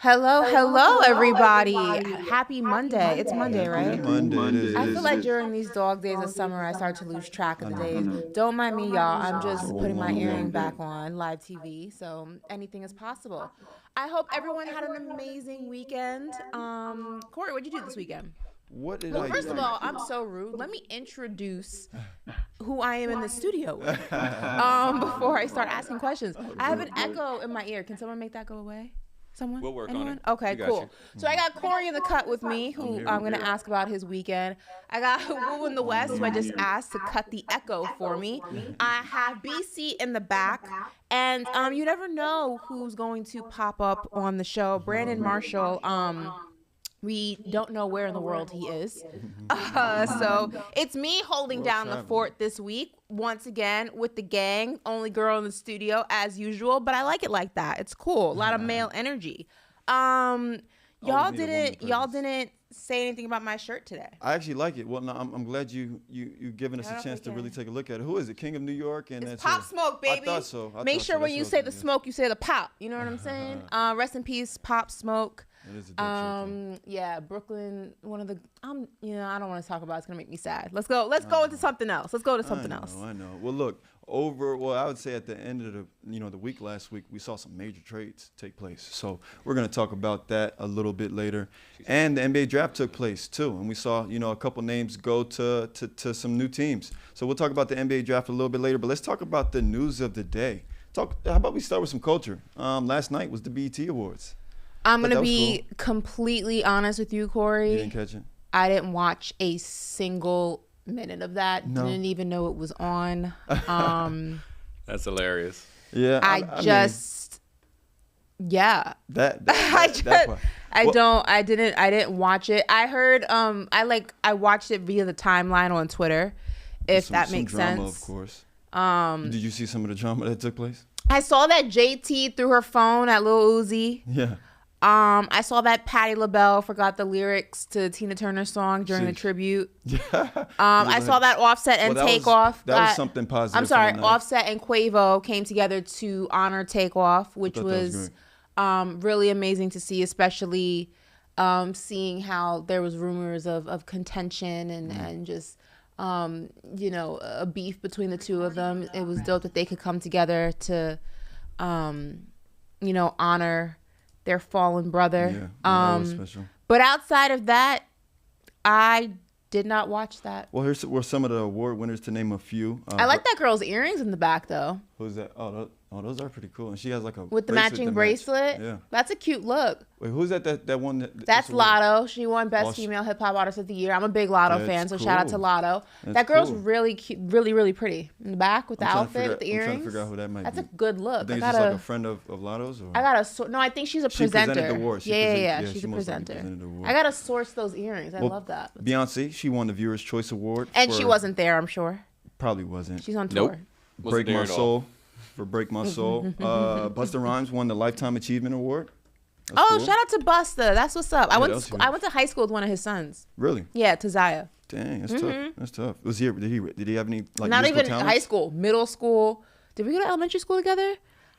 Hello, everybody. Happy Monday. It's Monday, right? Monday, it is. I feel like during these dog days of summer, I start to lose track of the days. Don't mind me, y'all. I'm just putting my earring back on live TV, so anything is possible. I hope everyone had an amazing weekend. Corey, what'd you do this weekend? What did Well, I first do? of all, I'm so rude. Let me introduce who I am in the studio with before I start asking questions. I have an echo in my ear. Can someone make that go away? Someone? We'll work Anyone? on it. Okay, We got cool. you. So I got Corey in the cut with me, who I'm going to ask about his weekend. I got Woo in the West, who I just asked to cut the echo for me. I have BC in the back. And you never know who's going to pop up on the show. Brandon Marshall, we don't know where in the world he is. So it's me holding down the fort this week, once again, with the gang. Only girl in the studio, as usual. But I like it like that. It's cool. A lot of male energy. Y'all didn't say anything about my shirt today. I actually like it. Well, no, I'm glad you giving us a chance to really take a look at it. Who is it? King of New York? And It's Pop Smoke, baby. I thought so. Make sure when you say the smoke, you say the pop. You know what I'm saying? Rest in peace, Pop Smoke. It is a dope shirt, Yeah, Brooklyn, one of the I don't want to talk about it. It's gonna make me sad. Let's go into something else. Let's go to something else. I know. Well, look, I would say at the end of the week last week, we saw some major trades take place. So we're gonna talk about that a little bit later. And the NBA draft took place too, and we saw a couple names go to some new teams. So we'll talk about the NBA draft a little bit later. But let's talk about the news of the day. How about we start with some culture? Last night was the BET Awards. I'm going to be completely honest with you, Corey. You didn't catch it? I didn't watch a single minute of that. No. Didn't even know it was on. That's hilarious. Yeah. I didn't watch it. I heard I watched it via the timeline on Twitter, if that makes drama, sense. Of course. Did you see some of the drama that took place? I saw that JT threw her phone at Lil Uzi. Yeah. I saw that Patti LaBelle forgot the lyrics to Tina Turner's song during the tribute. Yeah. I saw that Offset and Takeoff. That was something positive. I'm sorry, Offset and Quavo came together to honor Takeoff, which was really amazing to see, especially seeing how there was rumors of contention and just a beef between the two of them. It was dope that they could come together to honor their fallen brother. Yeah, that was special. But outside of that, I did not watch that. Well, here's some of the award winners, to name a few. I like that girl's earrings in the back, though. Who's that? Oh, those are pretty cool. And she has like a with the matching bracelet. Yeah, that's a cute look. Wait, who's that one? That's Lotto. She won Best Female Hip Hop Artist of the Year. I'm a big Lotto fan, so shout out to Lotto. That girl's really cute, really, really pretty in the back with the outfit, with the earrings. I'm trying to figure out who that might be. That's a good look. I think it's just like a friend of Lotto's. Or? I think she's a presenter. She presented the award. Yeah, she's a presenter. I gotta source those earrings. I love that. Beyonce, she won the Viewer's Choice Award. And she wasn't there, I'm sure. Probably wasn't. She's on tour. Break My Soul. For Break My Soul. Busta Rhymes won the Lifetime Achievement Award. That's cool. Shout out to Busta. That's what's up. I went to high school with one of his sons. Really? Yeah, Tazaya. Dang, that's tough. That's tough. Did he have any not even talents? High school, middle school? Did we go to elementary school together?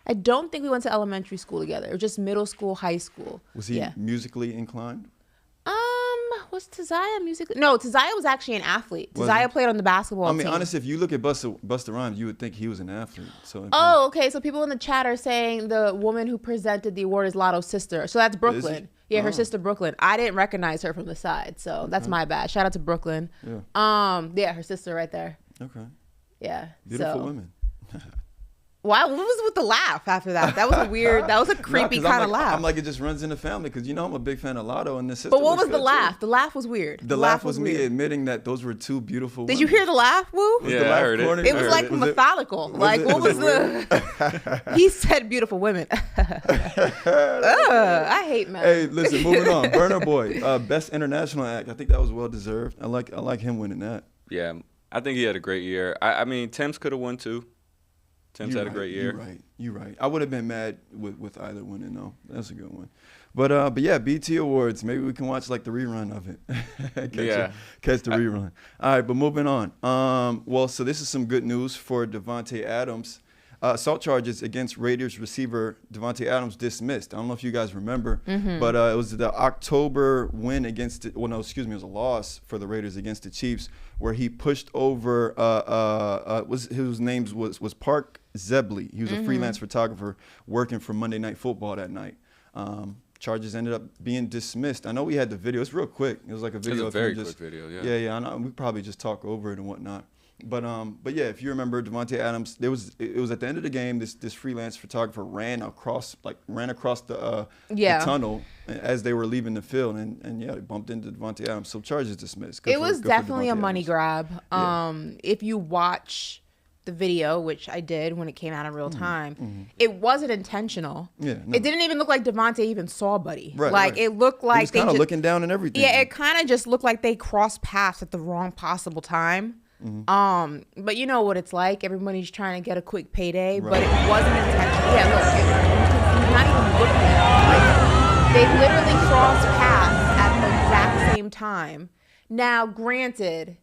I don't think we went to elementary school together. It was just middle school, high school. Was he musically inclined? Was Tazaya musically? No, Tazaya was actually an athlete. Tazaya played on the basketball team. Honestly, if you look at Busta Rhymes, you would think he was an athlete. So. Okay. So people in the chat are saying the woman who presented the award is Lotto's sister. So that's Brooklyn. Yeah, her sister Brooklyn. I didn't recognize her from the side, so that's my bad. Shout out to Brooklyn. Yeah. Her sister right there. Okay. Yeah. Beautiful women. Why? What was with the laugh after that? That was a weird. That was a creepy kind of laugh. I'm like, it just runs in the family because I'm a big fan of Lotto and the sister. But what was the laugh? The laugh was weird. The laugh was me admitting that those were two beautiful women. Did you hear the laugh, Woo? Yeah, I heard it. It was like methodical. Like what was the? He said beautiful women. I hate men. Hey, listen, moving on. Burna Boy, Best International Act. I think that was well deserved. I like him winning that. Yeah, I think he had a great year. I mean, Thames could have won too. Thames had a great year. You're right. I would have been mad with either winning though. That's a good one. But yeah, BT Awards. Maybe we can watch like the rerun of it. Catch the rerun. All right, but moving on. Well, so this is some good news for Davante Adams. assault charges against Raiders receiver Davante Adams dismissed. I don't know if you guys remember, but it was the October win against it. Well, no, excuse me, it was a loss for the Raiders against the Chiefs, where he pushed over. His name was Park Zebley. He was a freelance photographer working for Monday Night Football that night. Charges ended up being dismissed. I know we had the video. It's real quick. It was like a video. It's a very quick video. Yeah. I know. We probably just talk over it and whatnot. But yeah, if you remember Davante Adams, it was at the end of the game. This freelance photographer ran across the tunnel as they were leaving the field, and they bumped into Davante Adams. So charges dismissed. It was definitely a money grab. If you watch the video, which I did when it came out in real time, it wasn't intentional. Yeah, no. It didn't even look like Davante even saw Buddy. Right. It looked like he was kind of looking down and everything. Yeah, it kind of just looked like they crossed paths at the wrong possible time. But you know what it's like. Everybody's trying to get a quick payday, but it wasn't intentional. Yeah, look, he's not even looking at him. Like, they literally crossed paths at the exact same time. Now, granted,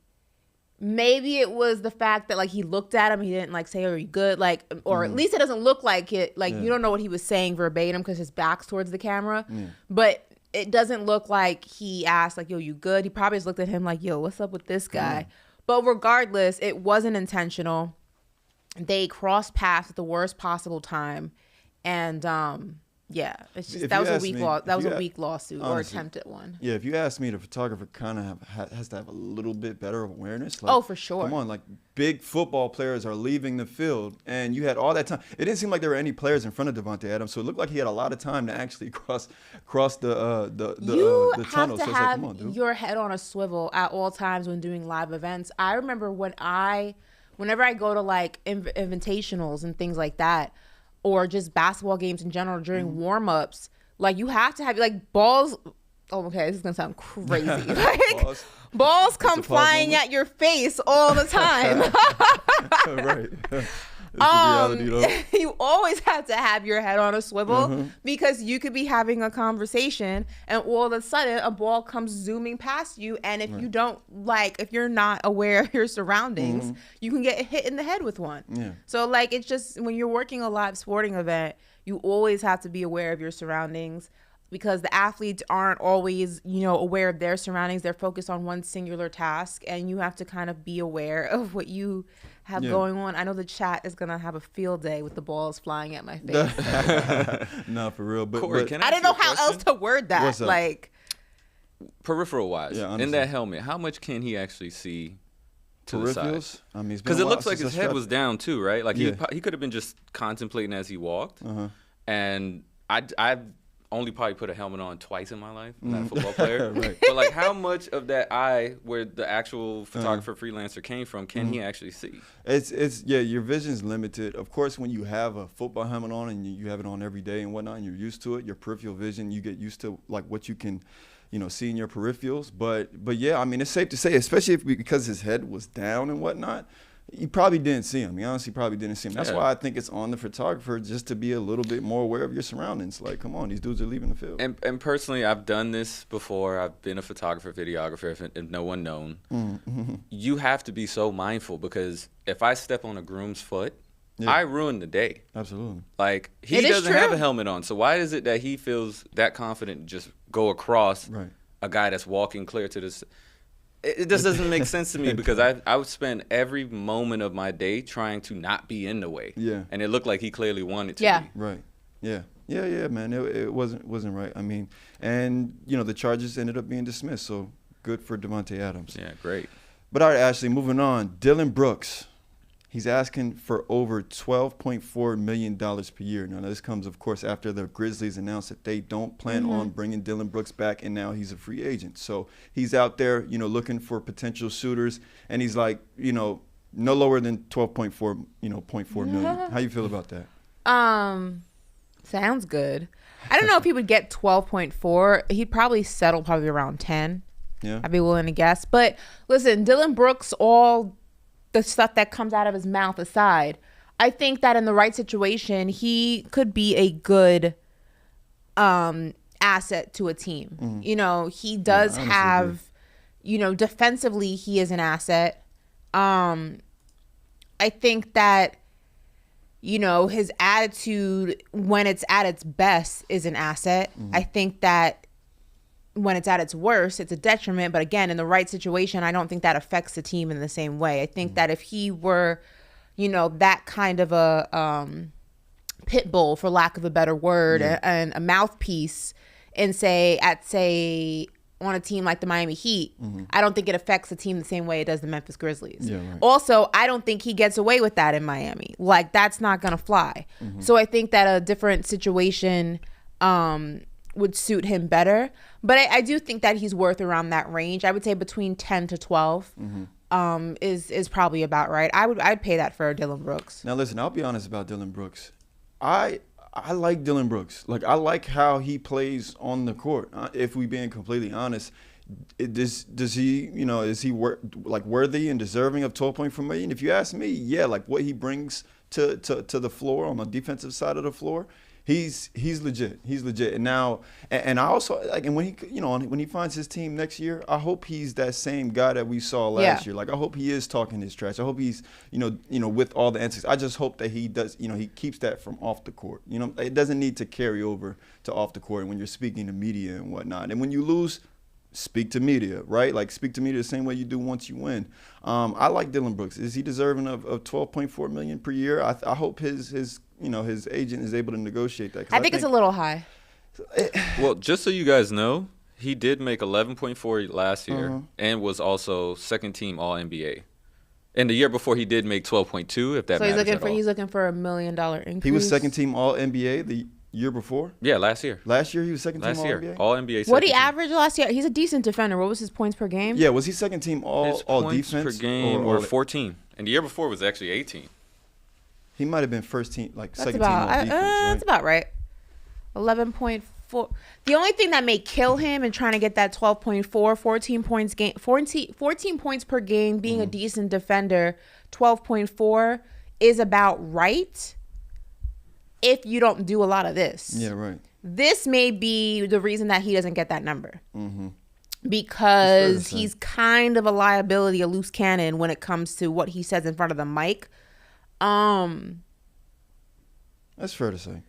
maybe it was the fact that he looked at him, he didn't say, "Are you good?" Or at least it doesn't look like it. You don't know what he was saying verbatim because his back's towards the camera. But it doesn't look like he asked "Yo, you good?" He probably just looked at him like, "Yo, what's up with this guy?" But regardless, it wasn't intentional. They crossed paths at the worst possible time, and it's just that was a weak lawsuit, honestly, or attempted one. Yeah, if you ask me, the photographer kind of has to have a little bit better awareness. For sure. Come on, big football players are leaving the field, and you had all that time. It didn't seem like there were any players in front of Davante Adams, so it looked like he had a lot of time to actually cross the tunnel. You have to have your head on a swivel at all times when doing live events. I remember whenever I go to invitationals and things like that, or just basketball games in general during warm-ups, you have to have balls. Oh, okay, this is gonna sound crazy. Balls come flying at your face all the time. Right. It's the reality, though. You always have to have your head on a swivel because you could be having a conversation and all of a sudden a ball comes zooming past you, and if you don't if you're not aware of your surroundings, you can get hit in the head with one. Yeah. So it's just when you're working a live sporting event, you always have to be aware of your surroundings, because the athletes aren't always, aware of their surroundings. They're focused on one singular task, and you have to kind of be aware of what you have going on. I know the chat is going to have a field day with the balls flying at my face. No, for real. But, Corey, I didn't know how else to word that. What's up? Peripheral-wise, in that helmet, how much can he actually see to the side? I mean, because it looks like his head was down too, right? He could have been just contemplating as he walked. And I've only probably put a helmet on twice in my life. I'm not a football player. Right. But how much of that eye where the actual photographer freelancer came from can he actually see? It's your vision's limited. Of course, when you have a football helmet on and you have it on every day and whatnot, and you're used to it, your peripheral vision, you get used to what you can see in your peripherals. But yeah, I mean, it's safe to say, especially because his head was down and whatnot, you probably didn't see him. You honestly probably didn't see him. That's why I think it's on the photographer just to be a little bit more aware of your surroundings. Come on, these dudes are leaving the field. And personally, I've done this before. I've been a photographer, videographer, if no one known. You have to be so mindful, because if I step on a groom's foot, I ruin the day. Absolutely. He doesn't have a helmet on. So why is it that he feels that confident to just go across a guy that's walking clear to this? It just doesn't make sense to me, because I would spend every moment of my day trying to not be in the way. Yeah. And it looked like he clearly wanted to be. Right. Yeah. Yeah, man. It wasn't right. I mean, and the charges ended up being dismissed. So good for Davante Adams. Yeah, great. But all right, Ashley, moving on. Dillon Brooks. He's asking for over $12.4 million per year. Now, this comes, of course, after the Grizzlies announced that they don't plan on bringing Dillon Brooks back, and now he's a free agent. So he's out there, looking for potential suitors, and he's like, no lower than 12.4, $0.4 million. How you feel about that? Sounds good. I don't know if he would get 12.4. He'd probably settle around 10. Yeah. I'd be willing to guess. But listen, Dillon Brooks, all the stuff that comes out of his mouth aside, I think that in the right situation, he could be a good asset to a team. He does have, defensively, he is an asset. I think that his attitude when it's at its best is an asset. I think that when it's at its worst, it's a detriment. But again, in the right situation, I don't think that affects the team in the same way. I think that if he were, that kind of a pit bull, for lack of a better word, and a mouthpiece, and say on a team like the Miami Heat, I don't think it affects the team the same way it does the Memphis Grizzlies. Yeah, right. Also, I don't think he gets away with that in Miami. Like, that's not going to fly. So I think that a different situation would suit him better. But I do think that he's worth around that range. I would say between 10 to 12 is probably about right. I'd pay that for Dillon Brooks. Now, listen, I'll be honest about Dillon Brooks. I like Dillon Brooks. Like, I like how he plays on the court. If we being completely honest, does he, is he worthy and deserving of 12.4 million? If you ask me, yeah, like what he brings to the floor on the defensive side of the floor, he's legit. He's legit. And now, and I also like, and when he, when he finds his team next year, I hope he's that same guy that we saw last year. Like, I hope he is talking his trash. I hope he's, with all the antics. I just hope that he does, he keeps that from off the court. It doesn't need to carry over to off the court when you're speaking to media and whatnot. And when you lose, speak to media, right? Like, speak to media the same way you do once you win. I like Dillon Brooks. Is he deserving of 12.4 million per year? I hope his agent is able to negotiate that. I think it's a little high. Well, just so you guys know, he did make 11.4 last year and was also second team All NBA. And the year before, he did make 12.2. If that so matters at all. He's looking for $1 million increase. He was second team All NBA the year before. Yeah, last year. Last year he was second team All NBA. All NBA. What did he average last year? He's a decent defender. What was his points per game? Yeah, was he second team All points defense per game or 14? And the year before was actually 18. He might have been first team, like That's second team All defense. That's about right. 11.4. The only thing that may kill him in trying to get that 12.4, 14 points per game, being a decent defender, 12.4 is about right if you don't do a lot of this. Yeah, right. This may be the reason that he doesn't get that number. Because he's kind of a liability, a loose cannon when it comes to what he says in front of the mic. That's fair to say.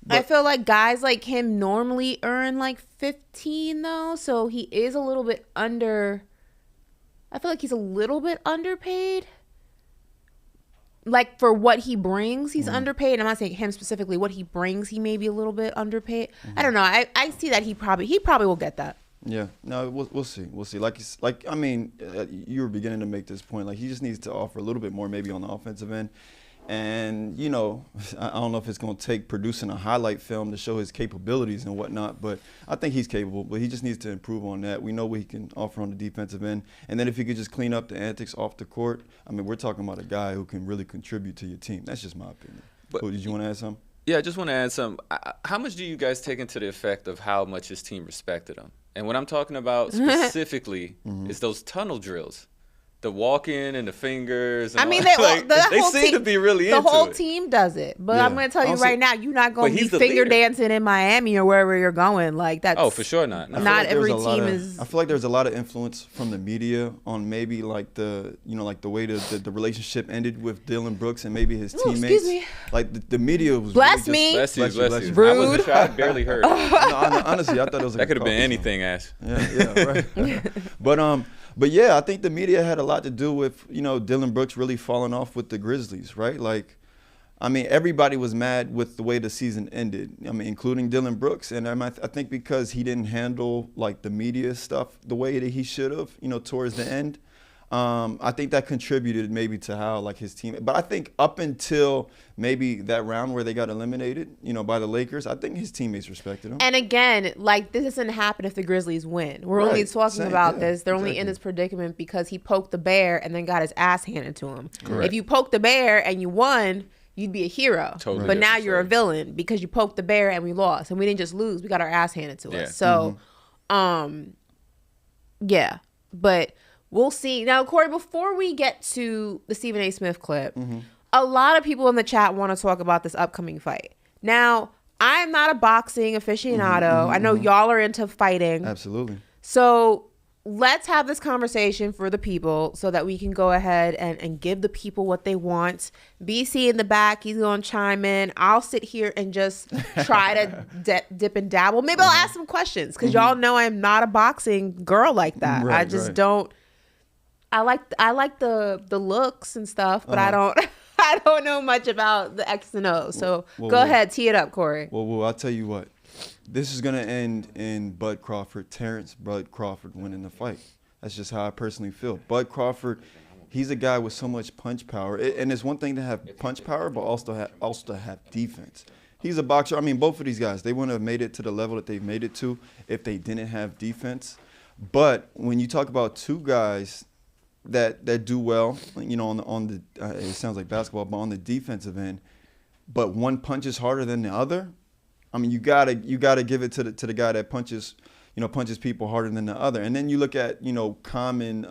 I feel like guys like him normally earn like 15 though, so he is a little bit under. I feel like he's a little bit underpaid. Like, for what he brings, he's underpaid. I'm not saying him specifically. What he brings, he may be a little bit underpaid. I don't know. I see that he probably will get that. Yeah. No, we'll see. We'll see. I mean, you were beginning to make this point. Like, he just needs to offer a little bit more, maybe on the offensive end. And, I don't know if it's going to take producing a highlight film to show his capabilities and whatnot, but I think he's capable. But he just needs to improve on that. We know what he can offer on the defensive end. And then if he could just clean up the antics off the court, I mean, we're talking about a guy who can really contribute to your team. That's just my opinion. But did you want to add something? Yeah, I just want to add something. How much do you guys take into the effect of how much his team respected him? And what I'm talking about specifically is those tunnel drills. The walking and the fingers. And they whole seem to be really into it. The whole team does it. But I'm going to tell you right now, you're not going to be finger dancing in Miami or wherever you're going. Like, that's. Oh, for sure not. No. Not every team is. I feel like there's a lot of influence from the media on maybe like the way the relationship ended with Dillon Brooks and maybe his teammates. Excuse me. Like, the media was. Bless really me. Bless you. Rude. I wasn't sure. I barely heard. Honestly, I thought it was like that could have been anything, Ash. Yeah, right. But yeah, I think the media had a lot to do with, Dillon Brooks really falling off with the Grizzlies, right? Like, I mean, everybody was mad with the way the season ended. I mean, including Dillon Brooks. And I think because he didn't handle, like, the media stuff the way that he should have, towards the end. I think that contributed maybe to how, like, his team. But I think up until maybe that round where they got eliminated, by the Lakers, I think his teammates respected him. And again, like, this doesn't happen if the Grizzlies win. We're only talking about this. They're only in this predicament because he poked the bear and then got his ass handed to him. Correct. If you poked the bear and you won, you'd be a hero. Totally. But now you're a villain because you poked the bear and we lost. And we didn't just lose. We got our ass handed to us. So, yeah. But we'll see. Now, Corey, before we get to the Stephen A. Smith clip, a lot of people in the chat want to talk about this upcoming fight. Now, I am not a boxing aficionado. I know y'all are into fighting. Absolutely. So let's have this conversation for the people so that we can go ahead and give the people what they want. BC in the back, he's going to chime in. I'll sit here and just try to dip and dabble. Maybe I'll ask some questions because y'all know I'm not a boxing girl like that. I just don't. I like the looks and stuff, but I don't know much about the X and O. So go ahead, tee it up, Corey. Well, I'll tell you what. This is going to end in Terence Bud Crawford winning the fight. That's just how I personally feel. Bud Crawford, he's a guy with so much punch power. And it's one thing to have punch power, but also have defense. He's a boxer. I mean, both of these guys, they wouldn't have made it to the level that they've made it to if they didn't have defense. But when you talk about two guys that do well, you know, on the it sounds like basketball, but on the defensive end, but one punches harder than the other, I mean, you gotta give it to the guy that punches people harder than the other. And then you look at, you know, common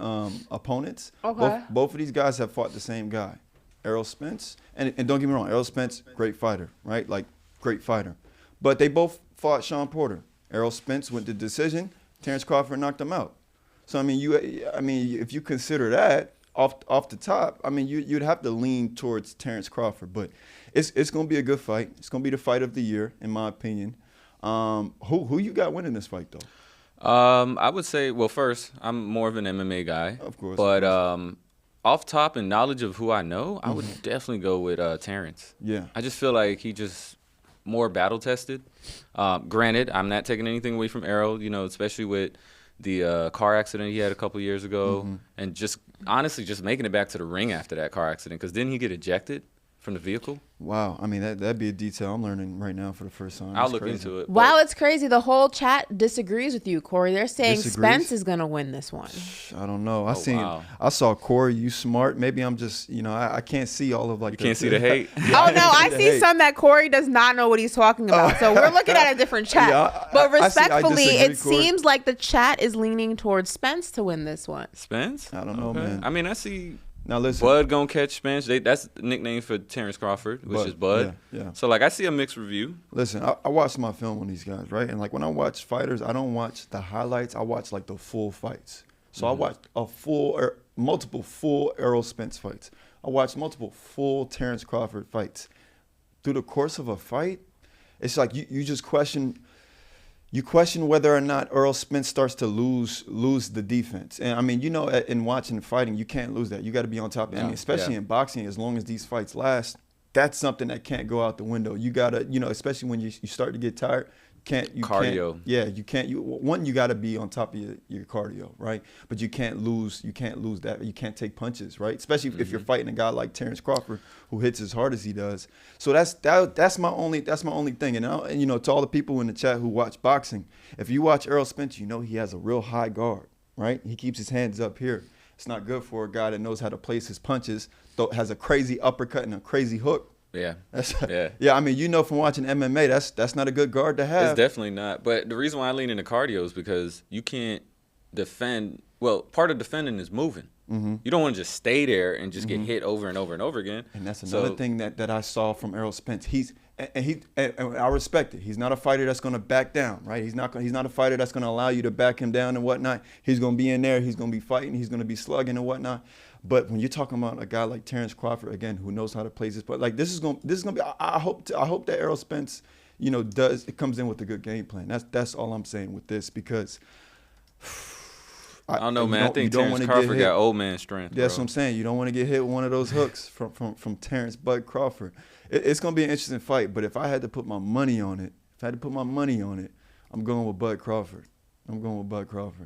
opponents. Okay. Both of these guys have fought the same guy, Errol Spence. And don't get me wrong, Errol Spence, great fighter, right? Like, great fighter. But they both fought Shawn Porter. Errol Spence went to decision. Terence Crawford knocked him out. So I mean, if you consider that off the top, I mean, you'd have to lean towards Terence Crawford, but it's going to be a good fight. It's going to be the fight of the year, in my opinion. Who you got winning this fight, though? I would say, well, first, I'm more of an MMA guy. Of course. But off top and knowledge of who I know, I would definitely go with Terence. Yeah. I just feel like he just more battle tested. Granted, I'm not taking anything away from Errol, you know, especially with the car accident he had a couple years ago, and just honestly just making it back to the ring after that car accident, because didn't he get ejected from the vehicle? Wow. I mean, that'd be a detail I'm learning right now for the first time. I'll look into it. Wow, it's crazy. The whole chat disagrees with you, Corey. They're saying Spence is going to win this one. I don't know. I saw Corey, you smart. Maybe I'm just, you know, I can't see all of like. You can't see the hate? Oh, no, I see some that Corey does not know what he's talking about. So we're looking at a different chat. Yeah, but respectfully, it Corey. seems like the chat is leaning towards Spence to win this one. Spence? I don't know, man. I mean, I see. Now listen, Bud gonna catch Spence. That's the nickname for Terence Crawford, which is Bud. Yeah. So like, I see a mixed review. Listen, I watched my film on these guys, right? And like when I watch fighters, I don't watch the highlights. I watch like the full fights. So I watched multiple full Errol Spence fights. I watched multiple full Terence Crawford fights. Through the course of a fight, it's like you just question. You question whether or not Errol Spence starts to lose the defense. And I mean, you know, in watching fighting, you can't lose that. You got to be on top of it. I mean, especially in boxing, as long as these fights last, that's something that can't go out the window. You got to, you know, especially when you start to get tired, cardio. You got to be on top of your cardio, right? But you can't lose that. You can't take punches, right? Especially if you're fighting a guy like Terence Crawford who hits as hard as he does. So that's my only thing. And you know, to all the people in the chat who watch boxing, if you watch Errol Spence, you know he has a real high guard, right? He keeps his hands up here. It's not good for a guy that knows how to place his punches, though has a crazy uppercut and a crazy hook. Yeah. I mean, you know, from watching MMA, that's not a good guard to have. It's definitely not. But the reason why I lean into cardio is because you can't defend. Well, part of defending is moving. You don't want to just stay there and just get hit over and over and over again. And that's another thing that I saw from Errol Spence. And I respect it. He's not a fighter that's going to back down, right? He's not a fighter that's going to allow you to back him down and whatnot. He's going to be in there. He's going to be fighting. He's going to be slugging and whatnot. But when you're talking about a guy like Terence Crawford, again, who knows how to place his but like this is going to be. I hope that Errol Spence, you know, comes in with a good game plan. That's all I'm saying with this, because I don't know, man. I think Terence Crawford got old man strength. That's what I'm saying. You don't want to get hit with one of those hooks from Terence Bud Crawford. It's going to be an interesting fight. But if I had to put my money on it, I'm going with Bud Crawford.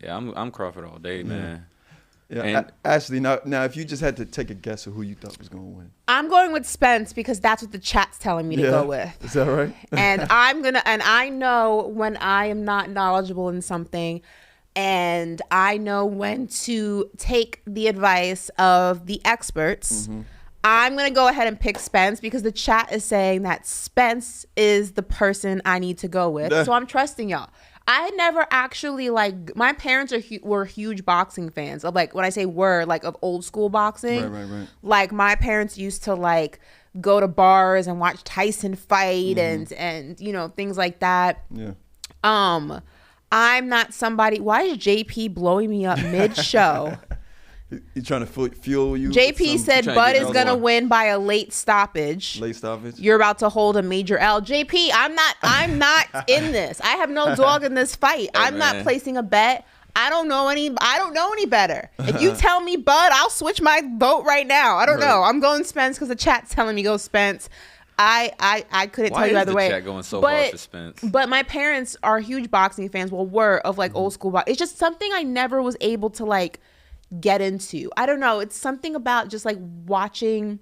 Yeah, I'm Crawford all day, man. Yeah, Ashley, now if you just had to take a guess of who you thought was going to win. I'm going with Spence because that's what the chat's telling me to go with. Is that right? And I know when I am not knowledgeable in something, and I know when to take the advice of the experts. I'm going to go ahead and pick Spence because the chat is saying that Spence is the person I need to go with. So I'm trusting y'all. I never actually, like, my parents were huge boxing fans of, like, when I say were, like, of old school boxing. Right. Like, my parents used to, like, go to bars and watch Tyson fight and you know, things like that. Yeah. I'm not somebody. Why is JP blowing me up mid-show? You trying to fuel you? JP said Bud is going to win by a late stoppage. Late stoppage? You're about to hold a major L. JP, I'm not in this. I have no dog in this fight. I'm not placing a bet. I don't know any better. If you tell me Bud, I'll switch my vote right now. I don't know. I'm going Spence because the chat's telling me go Spence. I couldn't tell you either way. Why is the chat going so hard for Spence? But my parents are huge boxing fans. Well, were of like old school boxing. It's just something I never was able to like get into. I don't know. It's something about just like watching.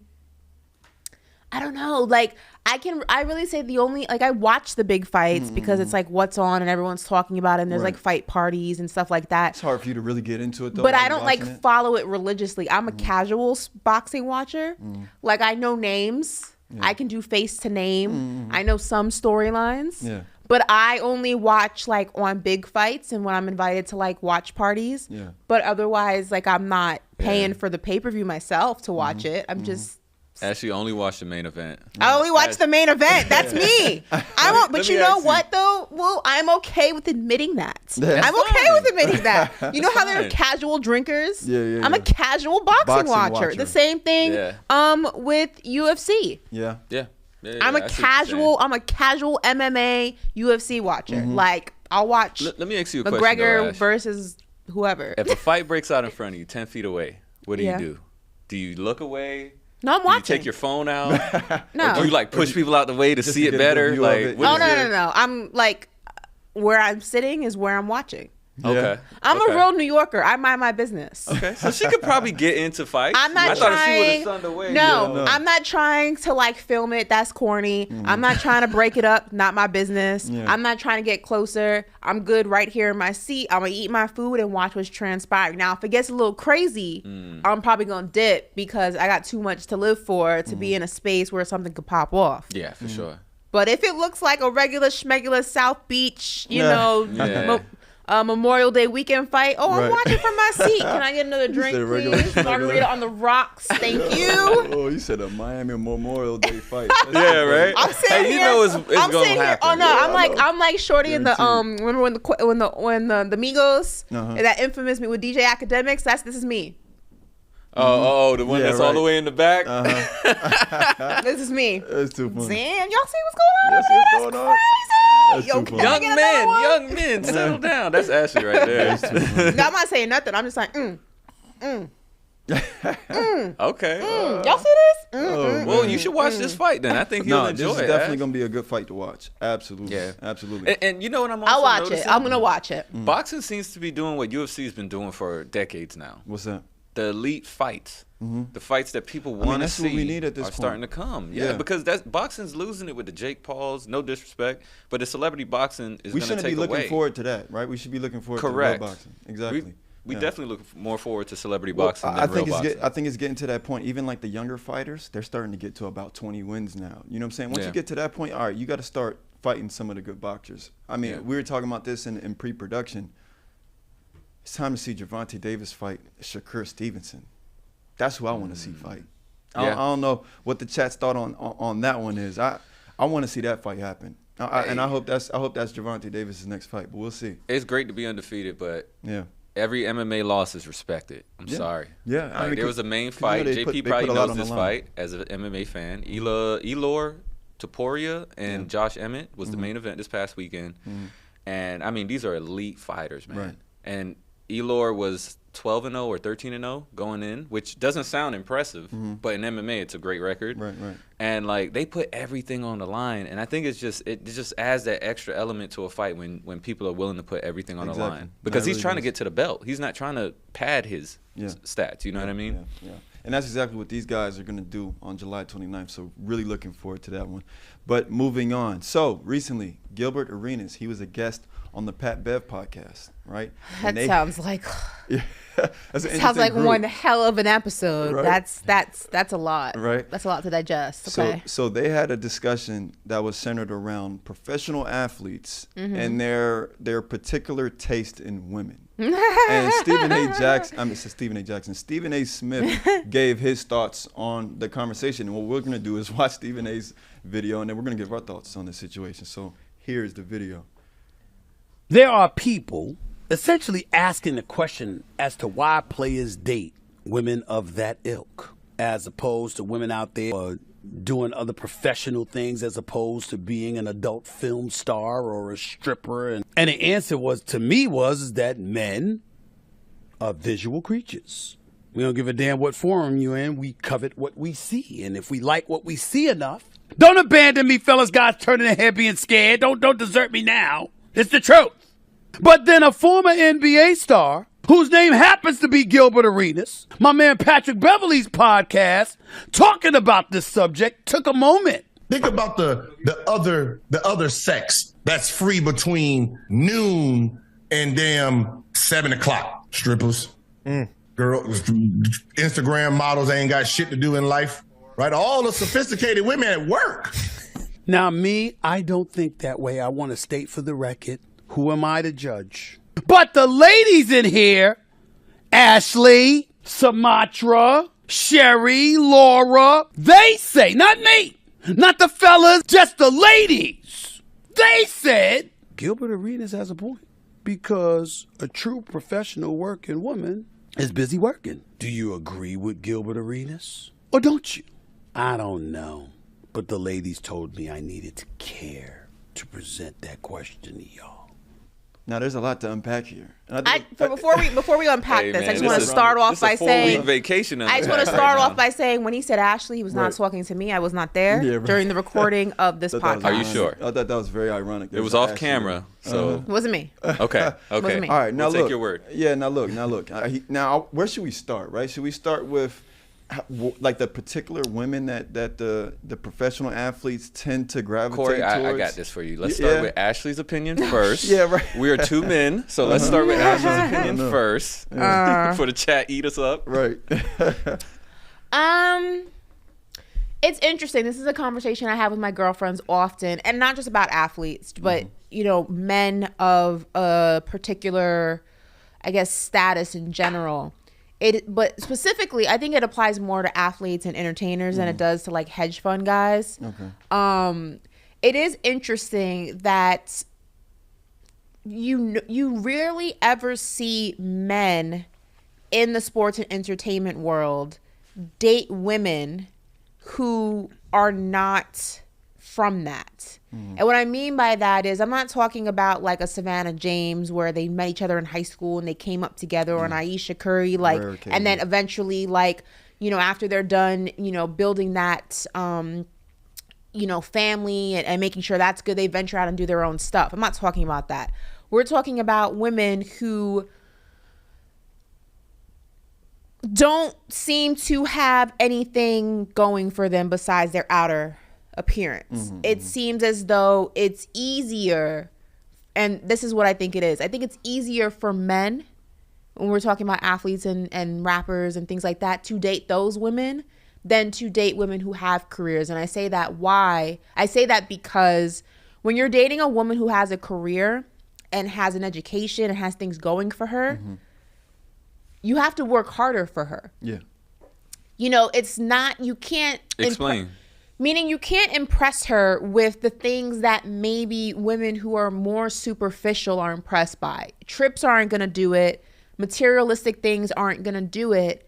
I don't know. Like I really say the only, like I watch the big fights because it's like what's on and everyone's talking about it and there's like fight parties and stuff like that. It's hard for you to really get into it though. But I don't like follow it religiously. I'm a casual boxing watcher. Like I know names. Yeah. I can do face to name. I know some storylines. Yeah. But I only watch like on big fights and when I'm invited to like watch parties. Yeah. But otherwise, like I'm not paying for the pay-per-view myself to watch it. I'm just actually only watch the main event. I only watch the main event. That's me. But you know what though? Well, I'm okay with admitting that. I'm okay with admitting that. You know how there are casual drinkers? Yeah. I'm a casual boxing watcher. The same thing with UFC. Yeah. I'm a casual MMA UFC watcher. Like I'll watch Let me ask you a question, McGregor versus whoever. If a fight breaks out in front of you 10 feet away, what do you do? Do you look away? No, I'm watching. Do you take your phone out? No. Or do you like push people out the way to see it better? Like, no. I'm like, where I'm sitting is where I'm watching. Okay. I'm a real New Yorker. I mind my business. Okay. So she could probably get into fights. I'm not trying. Thought she would have sunned away. No, I'm not trying to like film it. That's corny. I'm not trying to break it up. Not my business. I'm not trying to get closer. I'm good right here in my seat. I'm going to eat my food and watch what's transpiring. Now, if it gets a little crazy, I'm probably going to dip because I got too much to live for to be in a space where something could pop off. Yeah, for sure. But if it looks like a regular schmegular South Beach, Memorial Day weekend fight. I'm watching from my seat. Can I get another drink, please? Margarita on the rocks. Thank you. Oh, you said a Miami Memorial Day fight. Yeah, right. I'm sitting here. You know it's gonna happen. Oh no, I'm like Shorty in the remember when the Migos that infamous with DJ Academics. This is me. The one that's all the way in the back. This is me. That's too funny. Damn, y'all see what's going on? That's crazy. Young men, settle down. That's Ashley right there. No, I'm not saying nothing. I'm just like, Okay. Y'all see this? Well, you should watch this fight then. I think you'll enjoy it. This is definitely going to be a good fight to watch. Absolutely. Yeah. Absolutely. And you know what I'm also I'll watch noticing? it. I'm going to watch it. Boxing seems to be doing what UFC has been doing for decades now. What's that? The elite fights. The fights that people want to see what we need at this are point. starting to come. Yeah, because boxing's losing it with the Jake Pauls. No disrespect, but the celebrity boxing is going to take away. We shouldn't be looking forward to that, right? We should be looking forward to real boxing. Exactly. We definitely look more forward to celebrity boxing than real boxing. I think it's getting to that point. Even like the younger fighters, they're starting to get to about 20 wins now. You know what I'm saying? Once you get to that point, all right, you got to start fighting some of the good boxers. I mean, we were talking about this in pre-production. It's time to see Davante Davis fight Shakur Stevenson. That's who I want to see fight. I don't know what the chat's thought on that one is. I want to see that fight happen. And I hope that's Davante Davis' next fight, but we'll see. It's great to be undefeated, but every MMA loss is respected. I'm sorry. Yeah. I mean, there was a main fight. JP probably knows this fight as an MMA fan. Elor Topuria and Josh Emmett was the main event this past weekend. And, I mean, these are elite fighters, man. Right. And Elor was 12-0 or 13-0 going in, which doesn't sound impressive, but in MMA it's a great record. Right. And like they put everything on the line, and I think it just adds that extra element to a fight when people are willing to put everything on the line because he's trying to get to the belt. He's not trying to pad his stats. You know what I mean? Yeah. And that's exactly what these guys are going to do on July 29th. So really looking forward to that one. But moving on. So recently, Gilbert Arenas, he was a guest on the Pat Bev podcast, right? That sounds like sounds like one hell of an episode. Right? That's a lot. Right. That's a lot to digest. Okay. So they had a discussion that was centered around professional athletes and their particular taste in women. And Stephen A. Smith gave his thoughts on the conversation. And what we're going to do is watch Stephen A's video, and then we're going to give our thoughts on the situation. So here's the video. there are people essentially asking the question as to why players date women of that ilk, as opposed to women out there doing other professional things, as opposed to being an adult film star or a stripper. And the answer was, to me, was that men are visual creatures. We don't give a damn what forum you're in. We covet what we see. And if we like what we see enough, don't abandon me, fellas, guys turning their head being scared. Don't desert me now. It's the truth. But then a former NBA star, whose name happens to be Gilbert Arenas, my man Patrick Beverly's podcast, talking about this subject, took a moment. Think about the other sex that's free between noon and damn 7 o'clock. Strippers, girls, Instagram models ain't got shit to do in life, right? All the sophisticated women at work. Now, me, I don't think that way. I want to state for the record, who am I to judge? But the ladies in here, Ashley, Sumatra, Sherry, Laura, they say, not me, not the fellas, just the ladies. They said Gilbert Arenas has a point, because a true professional working woman is busy working. Do you agree with Gilbert Arenas, or don't you? I don't know, but the ladies told me I needed to care to present that question to y'all. Now, there's a lot to unpack here. Before we unpack Hey, this, man, I just want to start off by saying, vacation I just want to start off by saying, when he said Ashley, he was not talking to me. I was not there during the recording of this podcast. Are you sure? I thought that was very ironic. It was off camera, so It wasn't me. okay. Wasn't me. All right, now We'll look. take your word. Yeah, now look. Now, where should we start? Right? Should we start with like the particular women that the professional athletes tend to gravitate Corey, towards? I got this for you. Let's start with Ashley's opinion first. Yeah, right. We are two men, so let's start with Ashley's opinion first for the chat eat us up. Right. It's interesting. This is a conversation I have with my girlfriends often, and not just about athletes, but men of a particular, I guess, status in general. But specifically, I think it applies more to athletes and entertainers than it does to like hedge fund guys. Okay. It is interesting that you rarely ever see men in the sports and entertainment world date women who are not from that. And what I mean by that is, I'm not talking about like a Savannah James where they met each other in high school and they came up together, or an Aisha Curry, like, and then eventually, like, after they're done, building that, family and making sure that's good, they venture out and do their own stuff. I'm not talking about that. We're talking about women who don't seem to have anything going for them besides their outer appearance. It seems as though it's easier, and this is what I think it is. I think it's easier for men, when we're talking about athletes and rappers and things like that, to date those women than to date women who have careers. And I say that why? I say that because when you're dating a woman who has a career and has an education and has things going for her, you have to work harder for her. Yeah. It's not, you can't Explain. Meaning you can't impress her with the things that maybe women who are more superficial are impressed by. Trips aren't going to do it. Materialistic things aren't going to do it,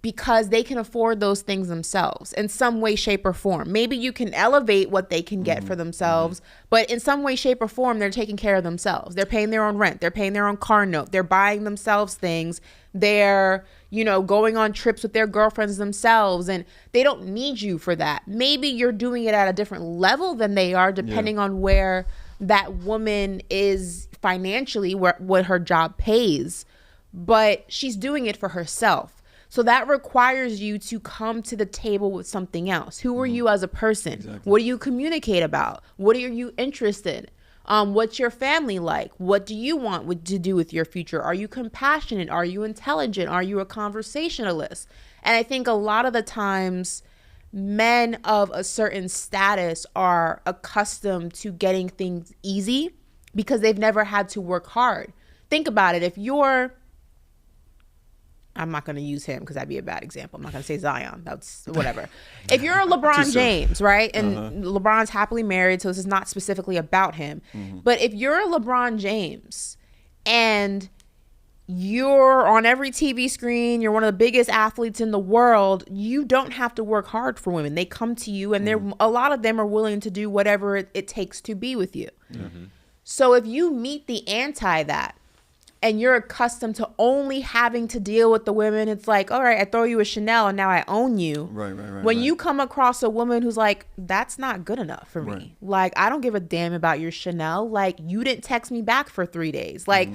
because they can afford those things themselves in some way, shape, or form. Maybe you can elevate what they can get for themselves, but in some way, shape, or form, they're taking care of themselves. They're paying their own rent. They're paying their own car note. They're buying themselves things. They're, going on trips with their girlfriends themselves, and they don't need you for that. Maybe you're doing it at a different level than they are, depending on where that woman is financially, what her job pays, but she's doing it for herself. So that requires you to come to the table with something else. Who are you as a person? Exactly. What do you communicate about? What are you interested in? What's your family like? What do you want to do with your future? Are you compassionate? Are you intelligent? Are you a conversationalist? And I think a lot of the times men of a certain status are accustomed to getting things easy because they've never had to work hard. Think about it. If you're I'm not going to use him because that'd be a bad example. I'm not going to say Zion. That's whatever. If you're a LeBron James, right? And LeBron's happily married, so this is not specifically about him. But if you're a LeBron James and you're on every TV screen, you're one of the biggest athletes in the world, you don't have to work hard for women. They come to you, and a lot of them are willing to do whatever it takes to be with you. So if you meet the anti that, and you're accustomed to only having to deal with the women, it's like, all right, I throw you a Chanel and now I own you. Right. When you come across a woman who's like, that's not good enough for me. Like, I don't give a damn about your Chanel. Like, you didn't text me back for 3 days. Like,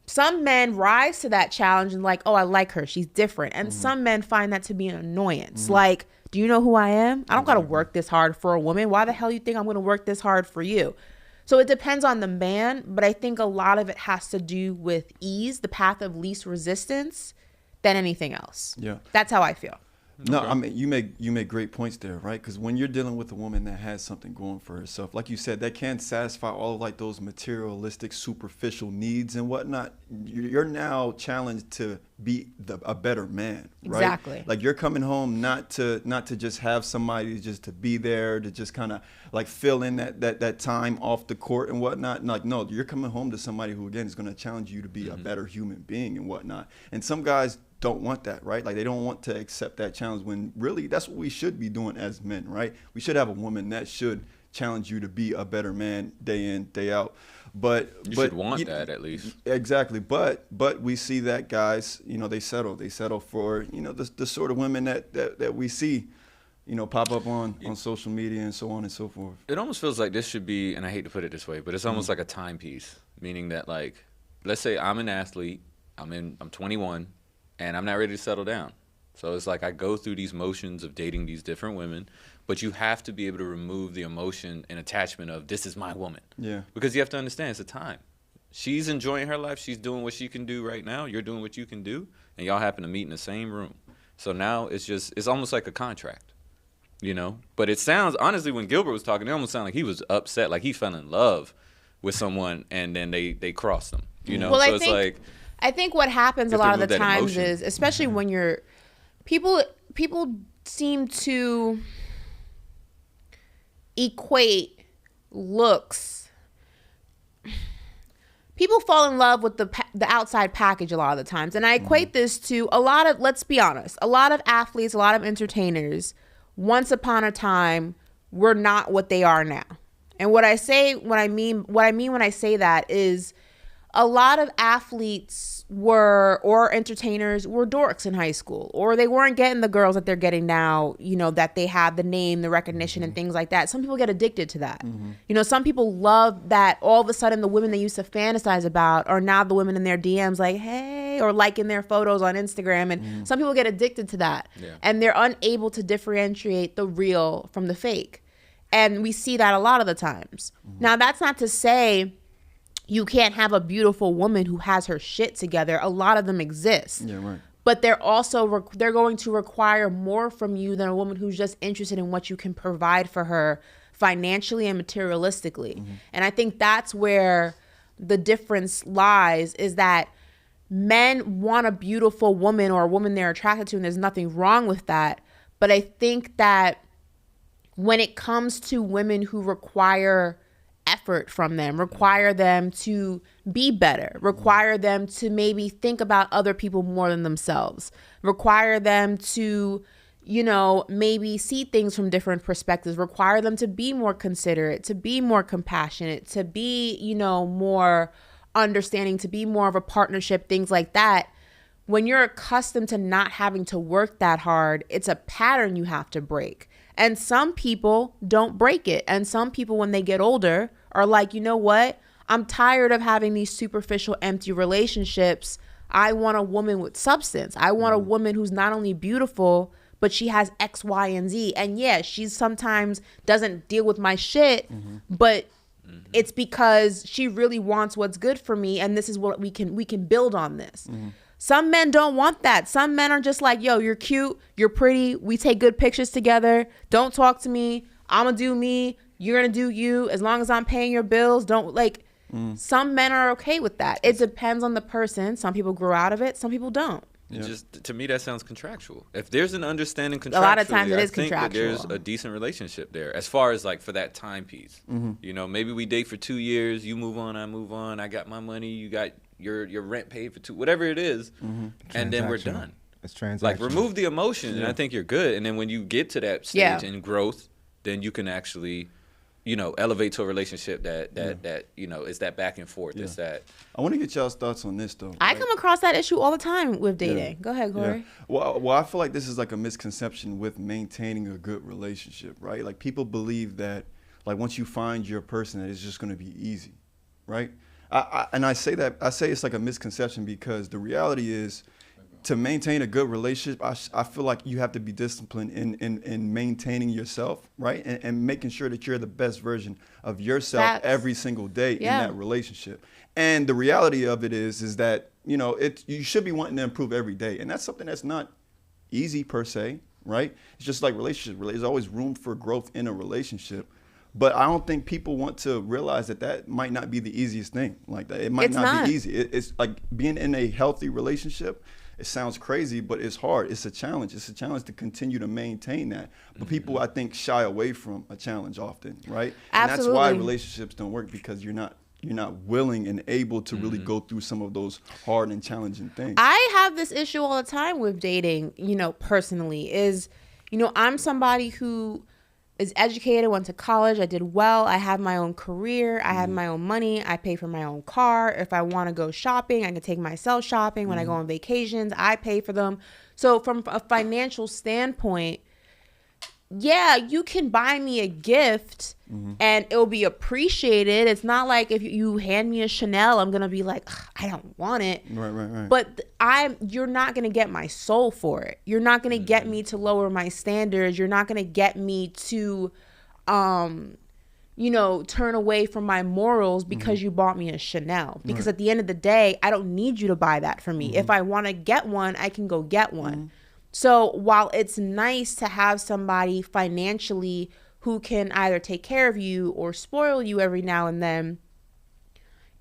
some men rise to that challenge and like, oh, I like her. She's different. And some men find that to be an annoyance. Like, do you know who I am? I don't got to work this hard for a woman. Why the hell you think I'm going to work this hard for you? So it depends on the man, but I think a lot of it has to do with ease, the path of least resistance, than anything else. Yeah. That's how I feel. No, I mean, you make great points there, right? Because when you're dealing with a woman that has something going for herself, like you said, that can satisfy all of like those materialistic, superficial needs and whatnot. You're now challenged to be a better man, right? Exactly. Like you're coming home not to just have somebody just to be there to just kind of like fill in that time off the court and whatnot. Like no, you're coming home to somebody who again is going to challenge you to be a better human being and whatnot. And some guys don't want that, right? Like they don't want to accept that challenge when really that's what we should be doing as men, right? We should have a woman that should challenge you to be a better man day in, day out. But you should want that at least. Exactly. But we see that guys, they settle for, the sort of women that we see, pop up on social media and so on and so forth. It almost feels like this should be, and I hate to put it this way, but it's almost like a timepiece, meaning that like, let's say I'm an athlete, I'm 21, and I'm not ready to settle down. So it's like I go through these motions of dating these different women, but you have to be able to remove the emotion and attachment of this is my woman. Yeah. Because you have to understand it's a time. She's enjoying her life. She's doing what she can do right now. You're doing what you can do, and y'all happen to meet in the same room. So now it's almost like a contract, But it sounds, honestly, when Gilbert was talking, it almost sounded like he was upset, like he fell in love with someone, and then they crossed him, Well, so I think what happens a lot of the times is, especially when you're people seem to equate looks. People fall in love with the outside package a lot of the times, and I equate this to a lot of, let's be honest, a lot of athletes, a lot of entertainers, once upon a time, were not what they are now. And what I mean when I say that is, a lot of athletes or entertainers were dorks in high school, or they weren't getting the girls that they're getting now, that they have the name, the recognition, and things like that. Some people get addicted to that. Some people love that all of a sudden the women they used to fantasize about are now the women in their DMs like, hey, or liking their photos on Instagram. And some people get addicted to that. Yeah. And they're unable to differentiate the real from the fake. And we see that a lot of the times. Now, that's not to say you can't have a beautiful woman who has her shit together. A lot of them exist. Yeah, right. But they're going to require more from you than a woman who's just interested in what you can provide for her financially and materialistically. And I think that's where the difference lies, is that men want a beautiful woman or a woman they're attracted to, and there's nothing wrong with that. But I think that when it comes to women who require effort from them, require them to be better, require them to maybe think about other people more than themselves, require them to, maybe see things from different perspectives, require them to be more considerate, to be more compassionate, to be, more understanding, to be more of a partnership, things like that. When you're accustomed to not having to work that hard, it's a pattern you have to break. And some people don't break it. And some people, when they get older, are like, you know what? I'm tired of having these superficial, empty relationships. I want a woman with substance. I want a woman who's not only beautiful, but she has X, Y, and Z. And yeah, she sometimes doesn't deal with my shit, but it's because she really wants what's good for me. And this is what we can build on this. Some men don't want that. Some men are just like, yo, you're cute, you're pretty, we take good pictures together, don't talk to me, I'm gonna do me, you're gonna do you, as long as I'm paying your bills, some men are okay with that. It depends on the person. Some people grow out of it, some people don't. Just to me, that sounds contractual. If there's an understanding contractually, a lot of times it I is think that contractual. there's a decent relationship there. As far as like for that timepiece, you know, maybe we date for 2 years. You move on, I move on. I got my money. You got your rent paid for 2, whatever it is, and then we're done. It's transactional. Like remove the emotion, and I think you're good. And then when you get to that stage in growth, then you can actually, you know, elevate to a relationship that you know is that back and forth. It's that. I want to get y'all's thoughts on this though. I come across that issue all the time with dating. Go ahead, Corey. Well, I feel like this is like a misconception with maintaining a good relationship, right? Like people believe that like once you find your person that it's just going to be easy, right? I say it's like a misconception because the reality is to maintain a good relationship, I feel like you have to be disciplined in maintaining yourself, right? And making sure that you're the best version of yourself every single day in that relationship. And the reality of it is that, you know, you should be wanting to improve every day. And that's something that's not easy per se, right? It's just like relationships. There's always room for growth in a relationship. But I don't think people want to realize that might not be the easiest thing. Like that, it might not be easy. It's like being in a healthy relationship. It sounds crazy, but it's hard. It's a challenge. It's a challenge to continue to maintain that. But people, I think, shy away from a challenge often, right? Absolutely. And that's why relationships don't work because you're not willing and able to really go through some of those hard and challenging things. I have this issue all the time with dating, you know, personally, is, you know, I'm somebody who is educated, went to college, I did well, I have my own career, I have my own money, I pay for my own car. If I want to go shopping, I can take myself shopping. When I go on vacations, I pay for them. So from a financial standpoint, yeah, you can buy me a gift and it'll be appreciated. It's not like if you hand me a Chanel, I'm going to be like, I don't want it. Right. But you're not going to get my soul for it. You're not going to get me to lower my standards. You're not going to get me to, you know, turn away from my morals because you bought me a Chanel. Because at the end of the day, I don't need you to buy that for me. If I want to get one, I can go get one. So while it's nice to have somebody financially who can either take care of you or spoil you every now and then,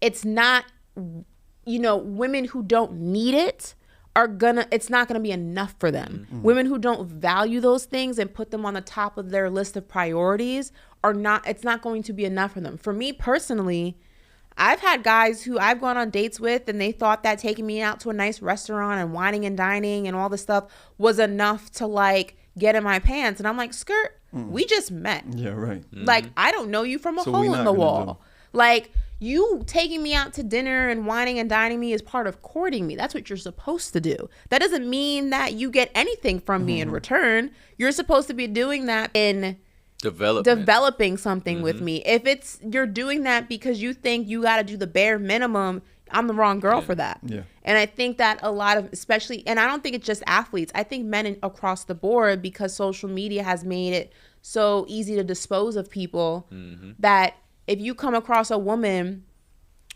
it's not, you know, women who don't need it it's not gonna be enough for them. Women who don't value those things and put them on the top of their list of priorities it's not going to be enough for them. For me personally, I've had guys who I've gone on dates with and they thought that taking me out to a nice restaurant and whining and dining and all this stuff was enough to like get in my pants. And I'm like, skirt, we just met. Yeah, right. Like, I don't know you from a hole in the wall. Like, you taking me out to dinner and whining and dining me is part of courting me. That's what you're supposed to do. That doesn't mean that you get anything from me in return. You're supposed to be doing that in developing something with me. If you're doing that because you think you got to do the bare minimum, I'm the wrong girl for that. Yeah. And I think that a lot of, especially, and I don't think it's just athletes, I think men across the board, because social media has made it so easy to dispose of people, that if you come across a woman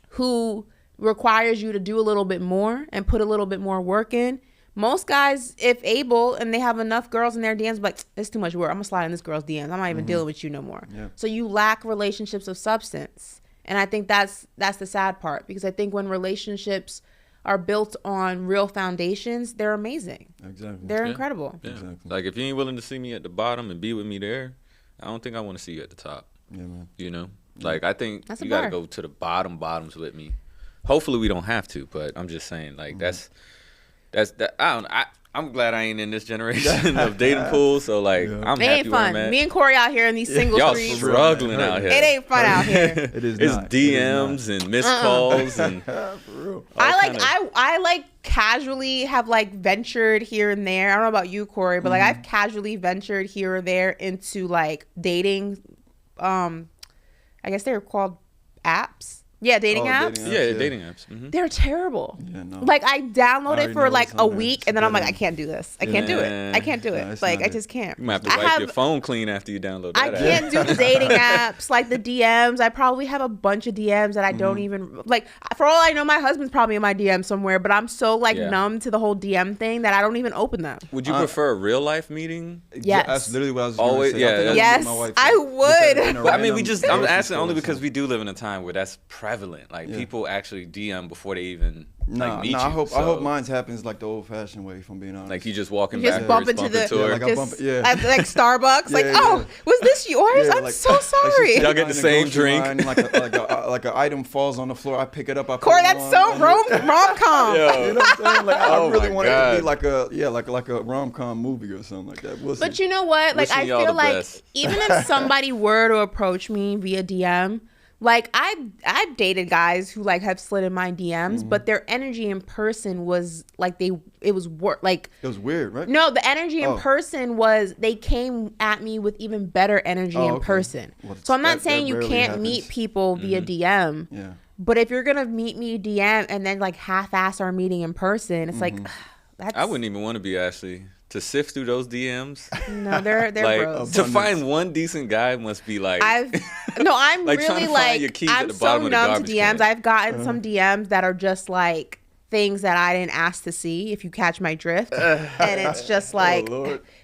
who requires you to do a little bit more and put a little bit more work in, most guys, if able, and they have enough girls in their DMs, like, it's too much work. I'm going to slide in this girl's DMs. I'm not even dealing with you no more. Yeah. So you lack relationships of substance. And I think that's the sad part, because I think when relationships are built on real foundations, they're amazing. Exactly. They're incredible. Yeah. Exactly. Like, if you ain't willing to see me at the bottom and be with me there, I don't think I want to see you at the top. Yeah, man. You know? Like, I think you got to go to the bottoms with me. Hopefully we don't have to, but I'm just saying, like, that's I'm glad I ain't in this generation of dating pool. So like, I'm happy ain't fun. Where I'm at. Me and Corey out here in these single streets. Y'all struggling out here. It ain't fun out here. It's DMs and missed calls and. For real. I like casually have like ventured here and there. I don't know about you, Corey, but like I've casually ventured here or there into like dating. I guess they're called apps. Yeah, dating apps. Dating apps. Mm-hmm. They're terrible. Yeah, no. Like, I download it for like a week, and then I'm like, I can't do this. I can't do it. I can't do it. Like, I just can't. You might have to wipe your phone clean after you download that I can't do the dating apps, like the DMs. I probably have a bunch of DMs that I don't even, like, for all I know, my husband's probably in my DM somewhere, but I'm so, like, numb to the whole DM thing that I don't even open them. Would you prefer a real life meeting? Yes. That's literally what I was going to say. Yes, I would. But I mean, I'm asking only because we do live in a time where that's practical. prevalent. Like people actually DM before they even meet you. I hope mine happens like the old-fashioned way. If I'm being honest, like you just walking backwards, bump into the like Starbucks. Was this yours? I'm so sorry. Y'all get the same drink. Line, like an item falls on the floor. I pick it up. Corey, that's so rom-com. You know what I'm saying? Like I really want it to be like a rom-com movie or something like that. But you know what? Like I feel like even if somebody were to approach me via DM. Like I've dated guys who like have slid in my DMs, but their energy in person was like it was weird, right? No, the energy in person was they came at me with even better energy in person. Well, so I'm not saying you can't meet people via DM. Yeah. But if you're gonna meet me DM and then like half-ass our meeting in person, it's like that's. I wouldn't even want to be Ashley. To sift through those DMs, no, they're like bros. To find one decent guy must be like. I'm like really like I'm so numb to DMs. I've gotten some DMs that are just like things that I didn't ask to see. If you catch my drift, and it's just like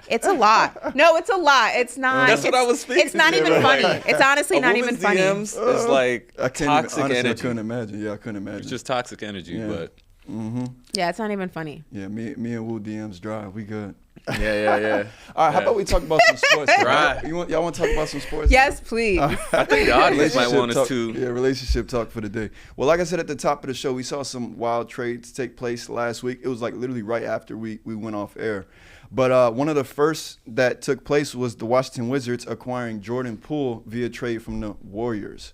it's a lot. No, it's a lot. It's not. That's what I was thinking. It's not even funny. It's honestly not even funny. DMs is like toxic energy. I couldn't imagine. Yeah, I couldn't imagine. It's just toxic energy, but. Yeah, it's not even funny. Yeah, me and Wu DMs dry. We good. Yeah. All right, how about we talk about some sports? Right. Y'all want to talk about some sports? Yes, please. I think the audience might want us to. Yeah, relationship talk for the day. Well, like I said at the top of the show, we saw some wild trades take place last week. It was like literally right after we went off air. But one of the first that took place was the Washington Wizards acquiring Jordan Poole via trade from the Warriors.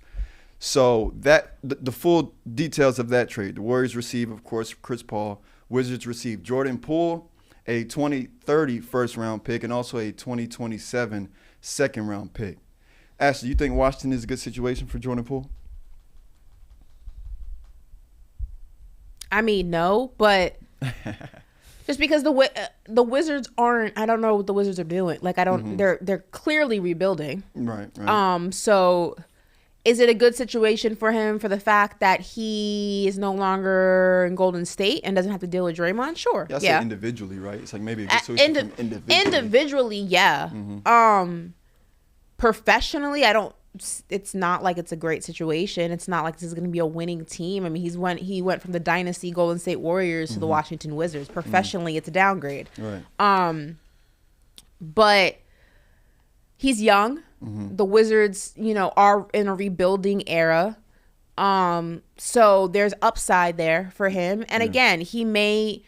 So that the full details of that trade, the Warriors receive, of course, Chris Paul. Wizards receive Jordan Poole, a 2030 first-round pick, and also a 2027 second-round pick. Ashley, you think Washington is a good situation for Jordan Poole? I mean, no, but just because the Wizards aren't, I don't know what the Wizards are doing. Like, I don't. They're clearly rebuilding. Right. So. Is it a good situation for him for the fact that he is no longer in Golden State and doesn't have to deal with Draymond? Sure. Yeah, I say individually, right? It's like maybe a good situation for him individually, yeah. Professionally, it's not like it's a great situation. It's not like this is going to be a winning team. I mean, he went from the dynasty Golden State Warriors to the Washington Wizards. Professionally, it's a downgrade. Right. But he's young. The Wizards, are in a rebuilding era. So there's upside there for him. And again, he may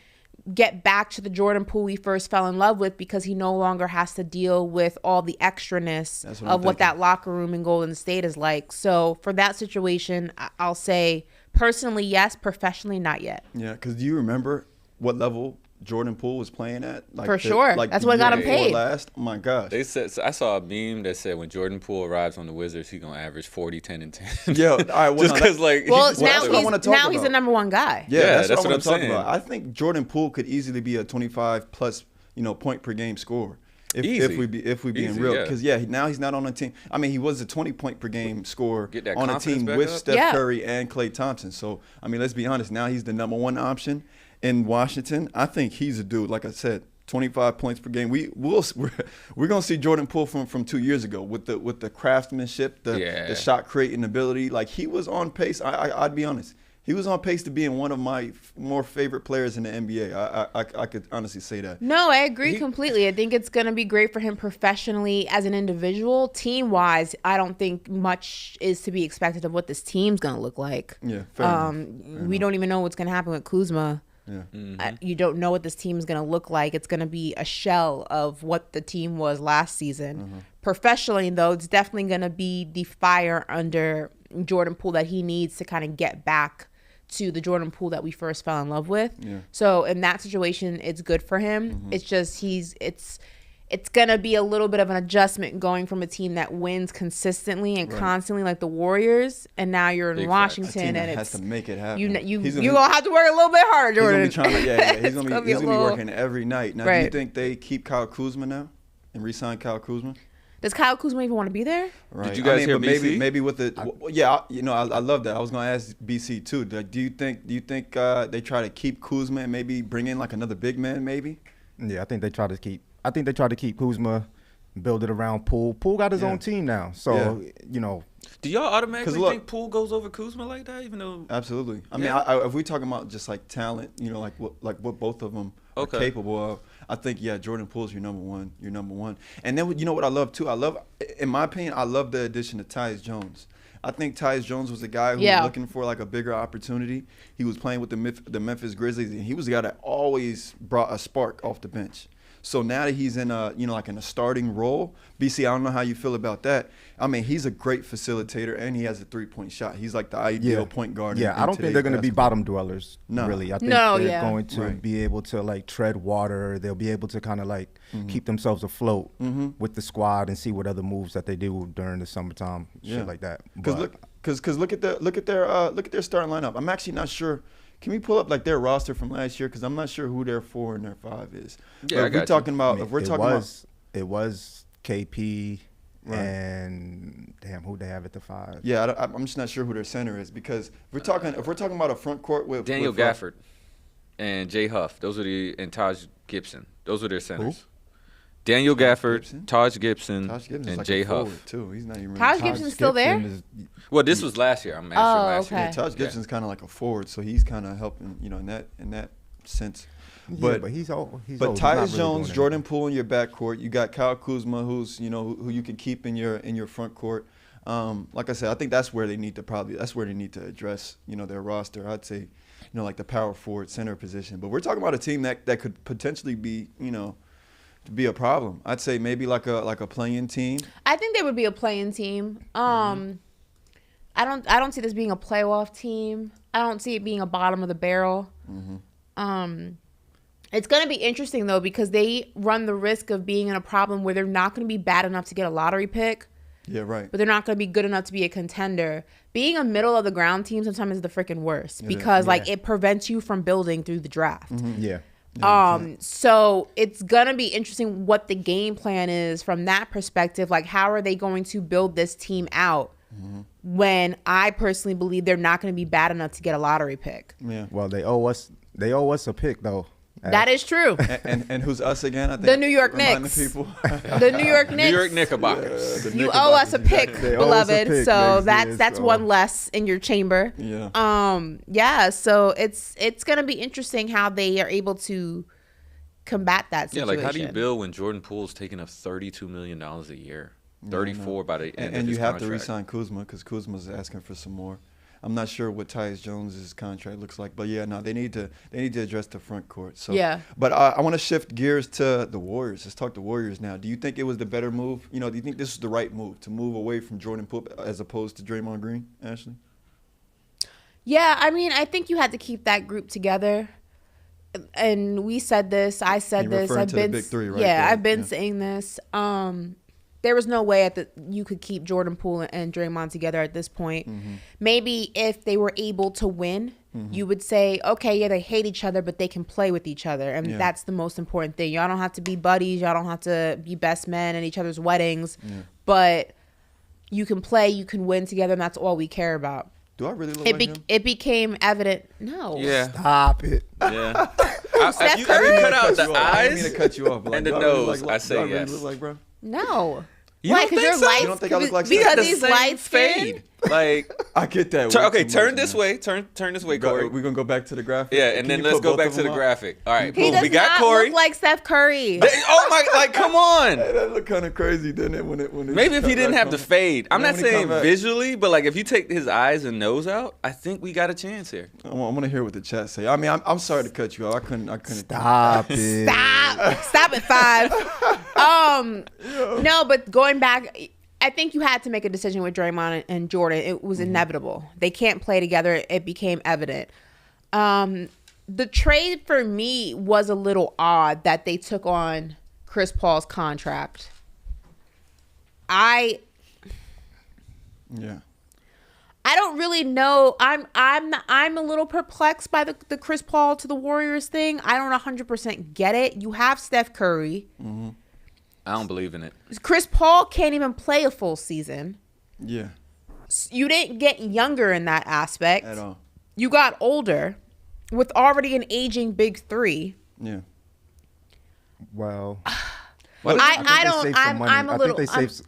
get back to the Jordan Poole we first fell in love with because he no longer has to deal with all the extraness of what that locker room in Golden State is like. So for that situation, I'll say personally, yes. Professionally, not yet. Yeah, because do you remember what level Jordan Poole was playing at? For sure. That's what got him paid. Last. Oh, my gosh. They said, I saw a meme that said when Jordan Poole arrives on the Wizards, he's going to average 40, 10, and 10. Yeah. All right. Well, just because, now he's the number one guy. Yeah, that's what I'm talking about. I think Jordan Poole could easily be a 25-plus, point per game scorer. If we being real, because now he's not on a team. I mean, he was a 20-point per game scorer on a team with Steph Curry and Klay Thompson. So I mean, let's be honest. Now he's the number one option in Washington. I think he's a dude. Like I said, 25 points per game. We're gonna see Jordan Poole from 2 years ago with the craftsmanship, the shot creating ability. Like he was on pace. I'd be honest. He was on pace to being one of my more favorite players in the NBA. I could honestly say that. No, I agree completely. I think it's going to be great for him professionally as an individual. Team-wise, I don't think much is to be expected of what this team's going to look like. Yeah, fair enough. We don't even know what's going to happen with Kuzma. Yeah. You don't know what this team is going to look like. It's going to be a shell of what the team was last season. Professionally, though, it's definitely going to be the fire under Jordan Poole that he needs to kind of get back to the Jordan Poole that we first fell in love with. Yeah. So in that situation, it's good for him. It's just it's gonna be a little bit of an adjustment going from a team that wins consistently and constantly like the Warriors, and now you're in Washington and has to make it happen. You're gonna have to work a little bit harder, Jordan. He's gonna be working every night. Now, do you think they keep Kyle Kuzma now and re-sign Kyle Kuzma? Does Kyle Kuzma even want to be there? Right. Did you guys hear BC? Maybe with the I love that. I was gonna ask BC too. Do you think they try to keep Kuzma and maybe bring in like another big man maybe? Yeah, I think they try to keep Kuzma. build it around Poole. Poole got his own team now, so you know. Do y'all automatically think Poole goes over Kuzma like that? Even though absolutely. I mean, if we talking about just like talent, you know, like what both of them are capable of, I think Jordan Poole's your number one. And then you know what I love too? In my opinion, I love the addition of Tyus Jones. I think Tyus Jones was a guy who was looking for like a bigger opportunity. He was playing with the Memphis Grizzlies, and he was a guy that always brought a spark off the bench. So now that he's in a starting role, BC, I don't know how you feel about that. I mean, he's a great facilitator, and he has a 3-point shot. He's like the ideal point guard. Yeah, I don't think they're going to be bottom dwellers, really. I think they're going to be able to, like, tread water. They'll be able to kind of, like, keep themselves afloat with the squad and see what other moves that they do during the summertime, shit like that. Because look at their starting lineup. I'm actually not sure. Can we pull up like their roster from last year? Because I'm not sure who their 4 and their 5 is. Yeah, if we're talking about, it was KP and damn, who they have at the 5? Yeah, I'm just not sure who their center is because if we're talking about a front court with Daniel Gafford and Jay Huff, and Taj Gibson, those were their centers. Who? Daniel Gafford, Taj Gibson, and like Jay Huff. Too. He's not even. Taj Gibson's still there. Well, this was last year. I'm sure last year. Yeah, Taj Gibson's kind of like a forward, so he's kind of helping, in that sense. But he's old. But Tyus Jones, Jordan Poole in your backcourt. You got Kyle Kuzma, who's who you can keep in your front court. Like I said, I think that's where they need to address their roster. I'd say, like the power forward center position. But we're talking about a team that could potentially be to be a problem. I'd say maybe like a play-in team. I think they would be a play-in team. I don't see this being a playoff team. I don't see it being a bottom of the barrel. It's going to be interesting though because they run the risk of being in a problem where they're not going to be bad enough to get a lottery pick. Yeah, right. But they're not going to be good enough to be a contender. Being a middle of the ground team sometimes is the freaking worst because it prevents you from building through the draft. Yeah. So it's gonna be interesting what the game plan is from that perspective. Like, how are they going to build this team out when I personally believe they're not going to be bad enough to get a lottery pick? Yeah. Well, they owe us a pick though. That is true. And who's us again? I think the New York Knicks. The New York Knicks. New York Knickerbockers. You owe us a pick, beloved. So that's one less in your chamber. Yeah. So it's gonna be interesting how they are able to combat that situation. Yeah, like how do you build when Jordan Poole's taking up $32 million a year, 34 by the end of his you have contract. to re-sign Kuzma because Kuzma's asking for some more. I'm not sure what Tyus Jones's contract looks like, but they need to address the front court. So But I want to shift gears to the Warriors. Let's talk the Warriors now. Do you think it was the better move? Do you think this is the right move to move away from Jordan Poole as opposed to Draymond Green, Ashley? Yeah, I mean, I think you had to keep that group together. And we said this. I said this. I've been the big three, right? Yeah, I've been saying this. There was no way you could keep Jordan Poole and Draymond together at this point. Maybe if they were able to win, you would say, okay, yeah, they hate each other, but they can play with each other. And that's the most important thing. Y'all don't have to be buddies. Y'all don't have to be best men at each other's weddings. But you can play, you can win together, and that's all we care about. Do I really look like him? It became evident. No. Yeah. Stop it. Yeah. Steph you Curry? cut out the I didn't mean eyes to cut you off, but and the do nose. Really I say do yes. Really look like, bro? No. You Why? don't Because think you're so? light. You don't think I look like because Steph? he's light fade. Like I get that. turn this way. Turn this way, Corey. We're gonna go back to the graphic. Yeah, and then let's go back to the graphic. All right, He boom. does We got not Corey. look like Steph Curry. Oh my! Like, come on. Hey, that looked kind of crazy, didn't it? When it Maybe if he didn't have the fade. I'm not when he saying come back. visually, but like if you take his eyes and nose out, I think we got a chance here. I want to hear what the chat say. I mean, I'm sorry to cut you off. I couldn't. Stop it. Stop at 5. No, but going back, I think you had to make a decision with Draymond and Jordan. It was inevitable. They can't play together. It became evident. The trade for me was a little odd that they took on Chris Paul's contract. I don't really know. I'm a little perplexed by the Chris Paul to the Warriors thing. I don't 100% get it. You have Steph Curry. I don't believe in it. Chris Paul can't even play a full season. Yeah. You didn't get younger in that aspect. At all. You got older with already an aging big three. Yeah. Well, I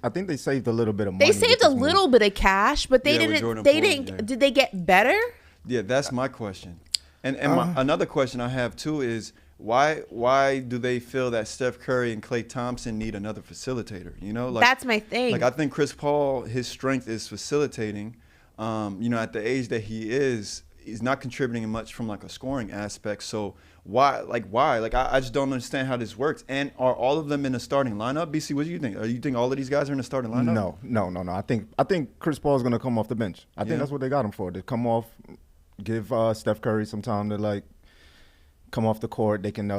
think they saved a little bit of money. They saved a little bit of cash, but they didn't. Did they get better? Yeah, that's my question. And another question I have too is why do they feel that Steph Curry and Klay Thompson need another facilitator? You know, like that's my thing. Like I think Chris Paul, his strength is facilitating. You know, at the age that he's not contributing much from like a scoring aspect. So why? Like I just don't understand how this works. And are all of them in the starting lineup? BC, what do you think? Are you think all of these guys are in the starting lineup? No. I think Chris Paul is going to come off the bench. I think that's what they got him for. To come off, give Steph Curry some time to like come off the court. They can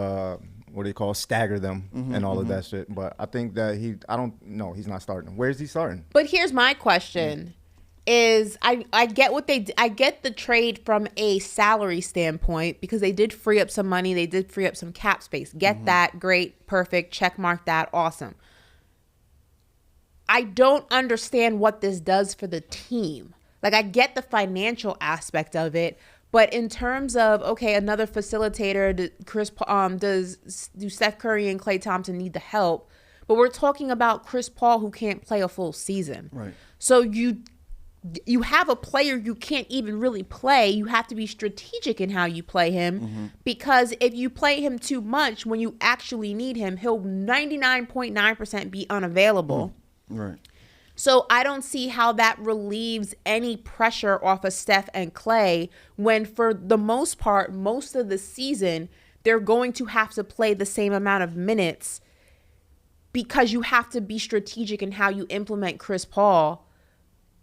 stagger them and all of that shit. But I think that he's not starting. Where is he starting? But here's my question. Is I get I get the trade from a salary standpoint because they did free up some money, they did free up some cap space. Get that, great, perfect, check mark that, awesome. I don't understand what this does for the team. Like I get the financial aspect of it, but in terms of another facilitator, do Steph Curry and Klay Thompson need the help? But we're talking about Chris Paul who can't play a full season. Right. So you have a player you can't even really play. You have to be strategic in how you play him because if you play him too much when you actually need him, he'll 99.9% be unavailable. Right. So I don't see how that relieves any pressure off of Steph and Klay when for the most part, most of the season, they're going to have to play the same amount of minutes because you have to be strategic in how you implement Chris Paul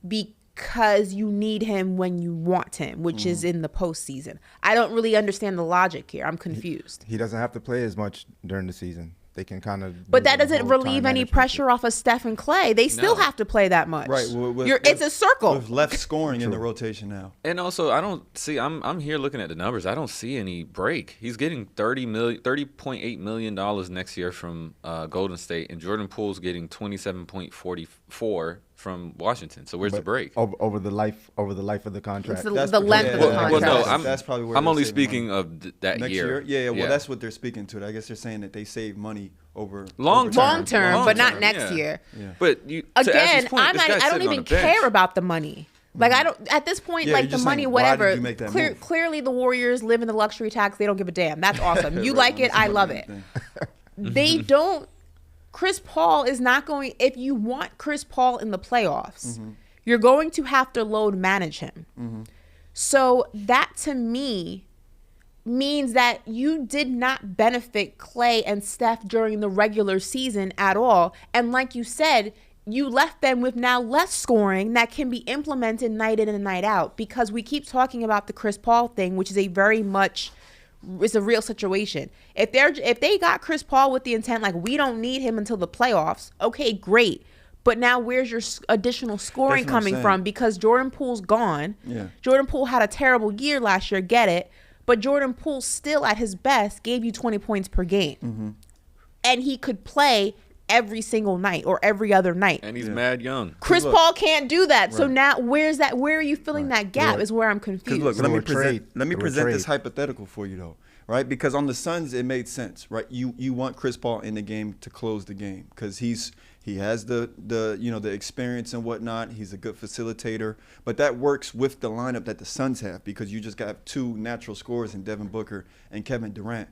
because you need him when you want him, which is in the postseason. I don't really understand the logic here. I'm confused. He doesn't have to play as much during the season. They can kind of. But that doesn't relieve any pressure off of Steph and Klay. They still have to play that much. Right. It's a circle. With left scoring in the rotation now. And also, I don't see. I'm here looking at the numbers. I don't see any break. He's getting $30.8 million next year from Golden State, and Jordan Poole's getting $27.44 from Washington. So where's the break? Over the life of the contract. It's the length of the contract. Well, no, that's probably where I'm only speaking money. of that Next year. Yeah. Well, that's what they're speaking to. I guess they're saying that they save money over long term, but not next year. Yeah. But again, point, I don't even care about the money. Like I don't at this point, like the money, whatever. Clearly, the Warriors live in the luxury tax. They don't give a damn. That's awesome. You like it, I love it. They don't. Chris Paul is not going. If you want Chris Paul in the playoffs, you're going to have to load manage him. So that to me means that you did not benefit Klay and Steph during the regular season at all. And like you said, you left them with now less scoring that can be implemented night in and night out because we keep talking about the Chris Paul thing, which is it's a real situation. If they got Chris Paul with the intent like we don't need him until the playoffs, okay, great. But now where's your additional scoring coming from? Because Jordan Poole's gone. Yeah. Jordan Poole had a terrible year last year, get it. But Jordan Poole still at his best gave you 20 points per game. And he could play every single night or every other night. And he's mad young. Chris Paul can't do that. Right. So now where are you filling that gap is where I'm confused. Look, let me present this hypothetical for you though, right? Because on the Suns it made sense, right? You want Chris Paul in the game to close the game because he has the experience and whatnot. He's a good facilitator, but that works with the lineup that the Suns have because you just got two natural scorers in Devin Booker and Kevin Durant.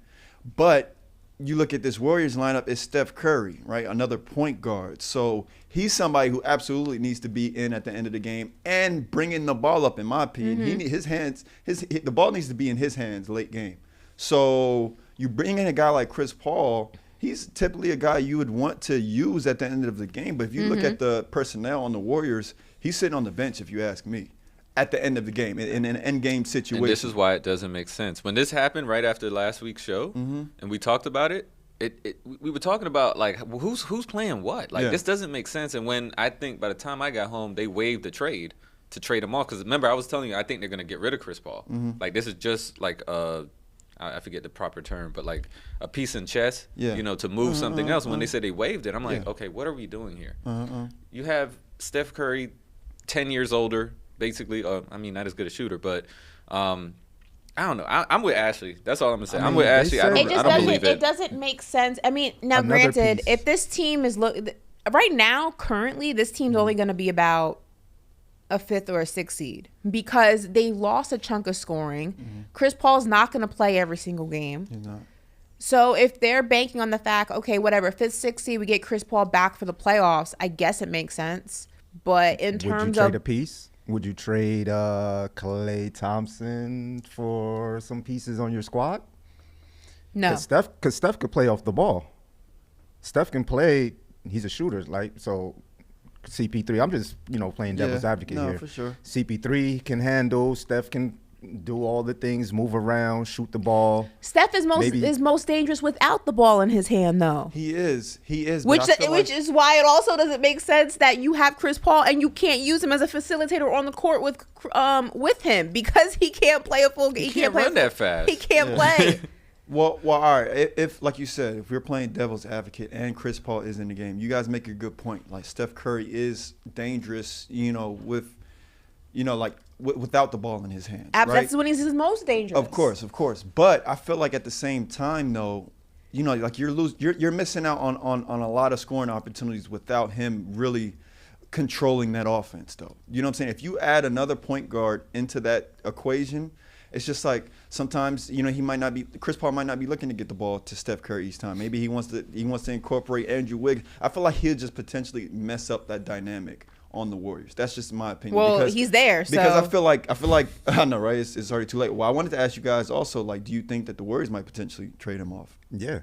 But you look at this Warriors lineup, it's Steph Curry, right? Another point guard. So he's somebody who absolutely needs to be in at the end of the game and bringing the ball up, in my opinion. The ball needs to be in his hands late game. So you bring in a guy like Chris Paul, he's typically a guy you would want to use at the end of the game. But if you look at the personnel on the Warriors, he's sitting on the bench, if you ask me, at the end of the game, in an end-game situation. And this is why it doesn't make sense. When this happened right after last week's show, and we talked about it, we were talking about, like, who's playing what? Like, this doesn't make sense. And when I think by the time I got home, they waived the trade to trade him off. Because remember, I was telling you, I think they're going to get rid of Chris Paul. Like, this is just like I forget the proper term, but like a piece in chess, to move something else. When they said they waived it, I'm like, okay, what are we doing here? You have Steph Curry, 10 years older, basically. I mean, not as good a shooter, but I don't know. I'm with Ashley. That's all I'm gonna say. I'm with Ashley. I don't believe it. It doesn't make sense. I mean, now granted, if this team is right now, currently, this team's only going to be about a 5th or a 6th seed because they lost a chunk of scoring. Chris Paul's not going to play every single game. He's not. So if they're banking on the fact, okay, whatever, 5th, 6th seed, we get Chris Paul back for the playoffs, I guess it makes sense. But in terms of... Would you trade a piece? Would you trade Klay Thompson for some pieces on your squad? No. Because Steph could play off the ball. Steph can play. He's a shooter, so CP3. I'm just playing devil's advocate here. For sure. CP3 can handle. Steph can do all the things, move around, shoot the ball. Steph is most dangerous without the ball in his hand, though. He is. Which is why it also doesn't make sense that you have Chris Paul and you can't use him as a facilitator on the court with him because he can't play a full game. He can't run that fast. He can't play. Well, all right. If like you said, if we're playing devil's advocate and Chris Paul is in the game, you guys make a good point. Like Steph Curry is dangerous, without the ball in his hands. Right? That's when he's his most dangerous. Of course. But I feel like at the same time, though, like you're missing out on a lot of scoring opportunities without him really controlling that offense, though. You know what I'm saying? If you add another point guard into that equation, it's just like sometimes Chris Paul might not be looking to get the ball to Steph Curry each time. Maybe he wants to incorporate Andrew Wiggins. I feel like he'll just potentially mess up that dynamic on the Warriors. That's just my opinion. Well, he's there. Because I feel like I know, right? It's already too late. Well, I wanted to ask you guys also, like, do you think that the Warriors might potentially trade him off? Yeah.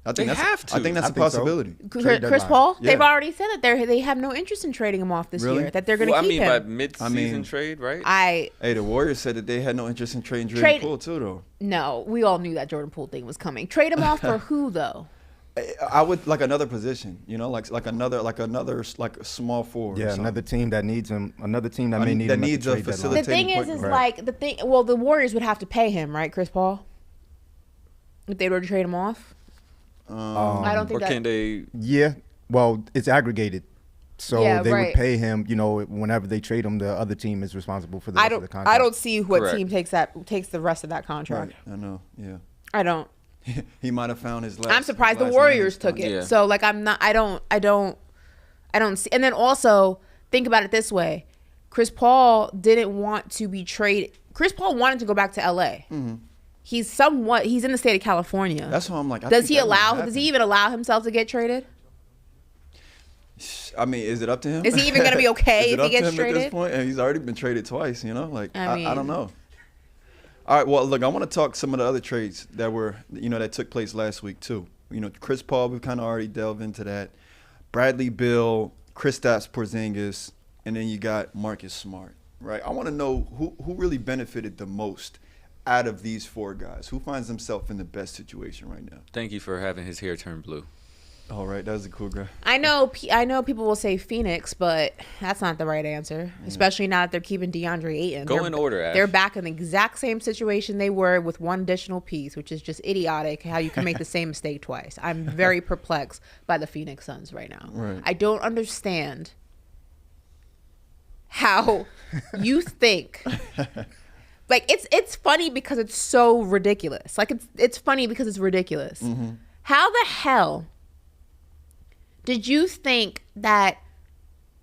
I think they have to. I think that's a possibility. So. Chris Paul? Yeah. They've already said that they have no interest in trading him off this year. That they're going to keep him. By mid-season trade, right? Hey, the Warriors said that they had no interest in trading Jordan Poole too, though. No, we all knew that Jordan Poole thing was coming. Trade him off for who, though? I would like another position, like another small forward. Yeah, another team that needs him. Another team that may need him. That needs a facilitator. The thing is, well, the Warriors would have to pay him, right, Chris Paul? If they were to trade him off. I don't think. Or can they? Yeah. Well, it's aggregated, so they would pay him. Whenever they trade him, the other team is responsible for the rest of the contract. I don't see what team takes the rest of that contract. Right. I know. Yeah. I don't. He might have found his last. I'm surprised the Warriors took it. Yeah. So I'm not. I don't see. And then also think about it this way: Chris Paul didn't want to be traded. Chris Paul wanted to go back to LA. Mm-hmm. He's in the state of California. That's what I'm like. Does he even allow himself to get traded? I mean, is it up to him? Is he even going to be okay if he gets traded? At this point? And he's already been traded twice, I don't know. All right, well, look, I want to talk some of the other trades that were, that took place last week too. Chris Paul, we've kind of already delved into that. Bradley Beal, Kristaps Porzingis, and then you got Marcus Smart, right? I want to know who really benefited the most out of these four guys. Who finds himself in the best situation right now? Thank you for having his hair turn blue. All right, that was a cool guy. I know people will say Phoenix, but that's not the right answer, especially now that they're keeping DeAndre Ayton. Go in order, Ash. They're back in the exact same situation they were with one additional piece, which is just idiotic how you can make the same mistake twice. I'm very perplexed by the Phoenix Suns right now. Right. I don't understand how you think... Like, it's funny because it's so ridiculous. Like, it's funny because it's ridiculous. Mm-hmm. How the hell did you think that